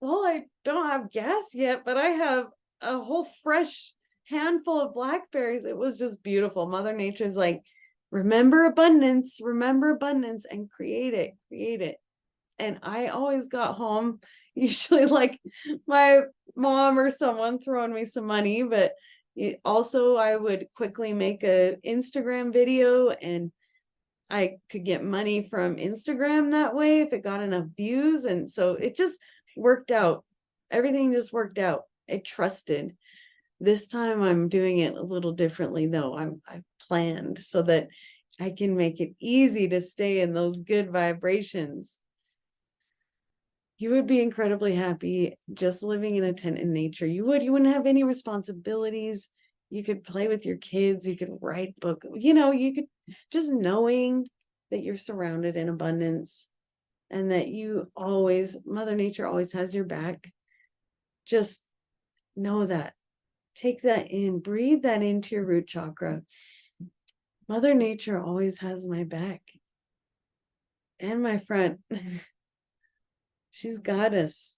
well, I don't have gas yet, but I have a whole fresh handful of blackberries. It was just beautiful. Mother Nature's like, remember abundance, and create it, create it. And I always got home, usually like my mom or someone throwing me some money, but also I would quickly make a Instagram video and I could get money from Instagram that way if it got enough views. And so it just worked out. Everything just worked out. I trusted. This time I'm doing it a little differently though. I've planned so that I can make it easy to stay in those good vibrations. You would be incredibly happy just living in a tent in nature. You wouldn't have any responsibilities. You could play with your kids, you could write book, you could just knowing that you're surrounded in abundance and that Mother Nature always has your back. Just know that. Take that in, breathe that into your root chakra. Mother Nature always has my back and my front. She's got us.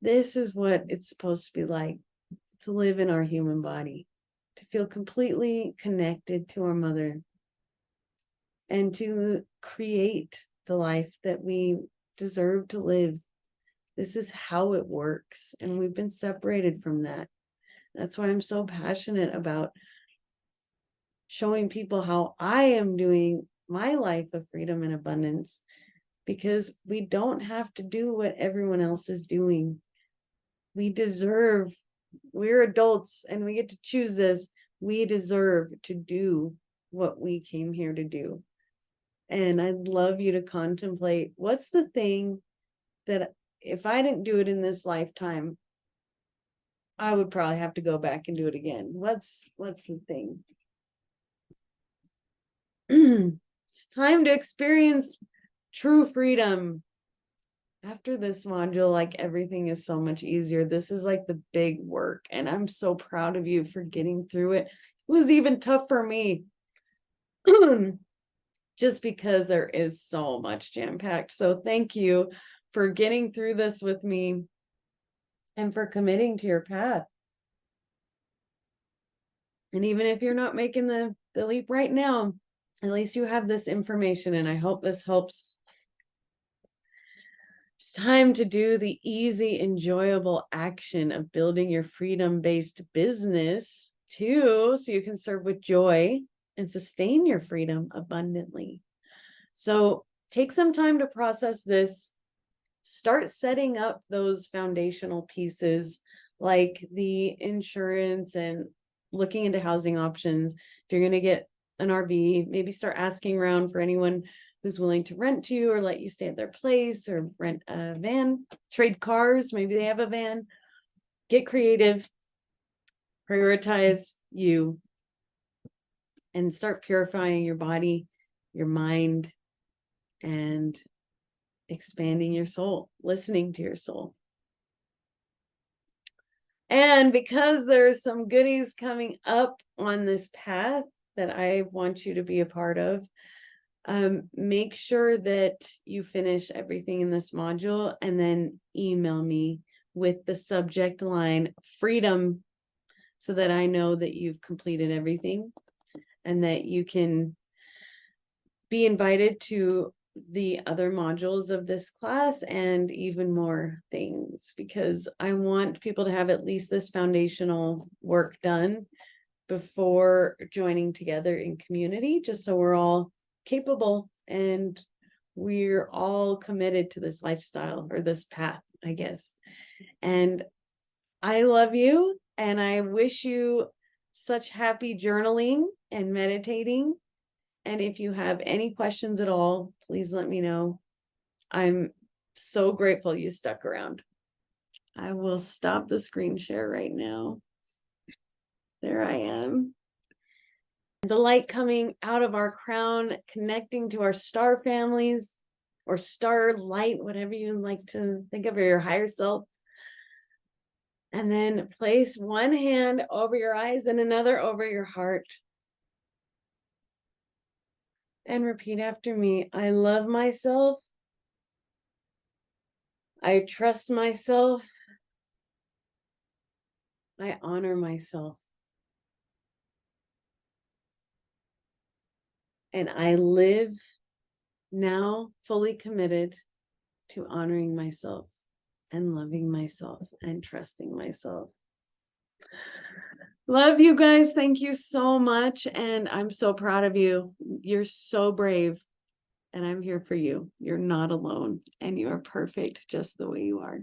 This is what it's supposed to be like to live in our human body, to feel completely connected to our mother and to create the life that we deserve to live. This is how it works. And we've been separated from that. That's why I'm so passionate about showing people how I am doing my life of freedom and abundance, because we don't have to do what everyone else is doing. We're adults and we get to choose this. We deserve to do what we came here to do. And I'd love you to contemplate, what's the thing that if I didn't do it in this lifetime, I would probably have to go back and do it again. What's the thing? It's time to experience true freedom. After this module, like, everything is so much easier. This is like the big work, and I'm so proud of you for getting through it. It was even tough for me just because there is so much jam-packed. So thank you for getting through this with me and for committing to your path. And even if you're not making the leap right now, at least you have this information, and I hope this helps. It's time to do the easy, enjoyable action of building your freedom-based business too, so you can serve with joy and sustain your freedom abundantly. So take some time to process this. Start setting up those foundational pieces like the insurance and looking into housing options. If you're going to get an RV, maybe start asking around for anyone who's willing to rent to you or let you stay at their place, or rent a van, trade cars. Maybe they have a van. Get creative, prioritize you, and start purifying your body, your mind, and expanding your soul, listening to your soul. And because there's some goodies coming up on this path that I want you to be a part of, make sure that you finish everything in this module and then email me with the subject line freedom, so that I know that you've completed everything and that you can be invited to the other modules of this class and even more things, because I want people to have at least this foundational work done before joining together in community, just so we're all capable and we're all committed to this lifestyle, or this path, I guess. And I love you, and I wish you such happy journaling and meditating. And if you have any questions at all, please let me know. I'm so grateful you stuck around. I will stop the screen share right now. There I am. The light coming out of our crown, connecting to our star families, or star light, whatever you like to think of, your higher self. And then place one hand over your eyes and another over your heart. And repeat after me. I love myself. I trust myself. I honor myself. And I live now fully committed to honoring myself and loving myself and trusting myself. Love you guys. Thank you so much. And I'm so proud of you. You're so brave. And I'm here for you. You're not alone. And you are perfect just the way you are.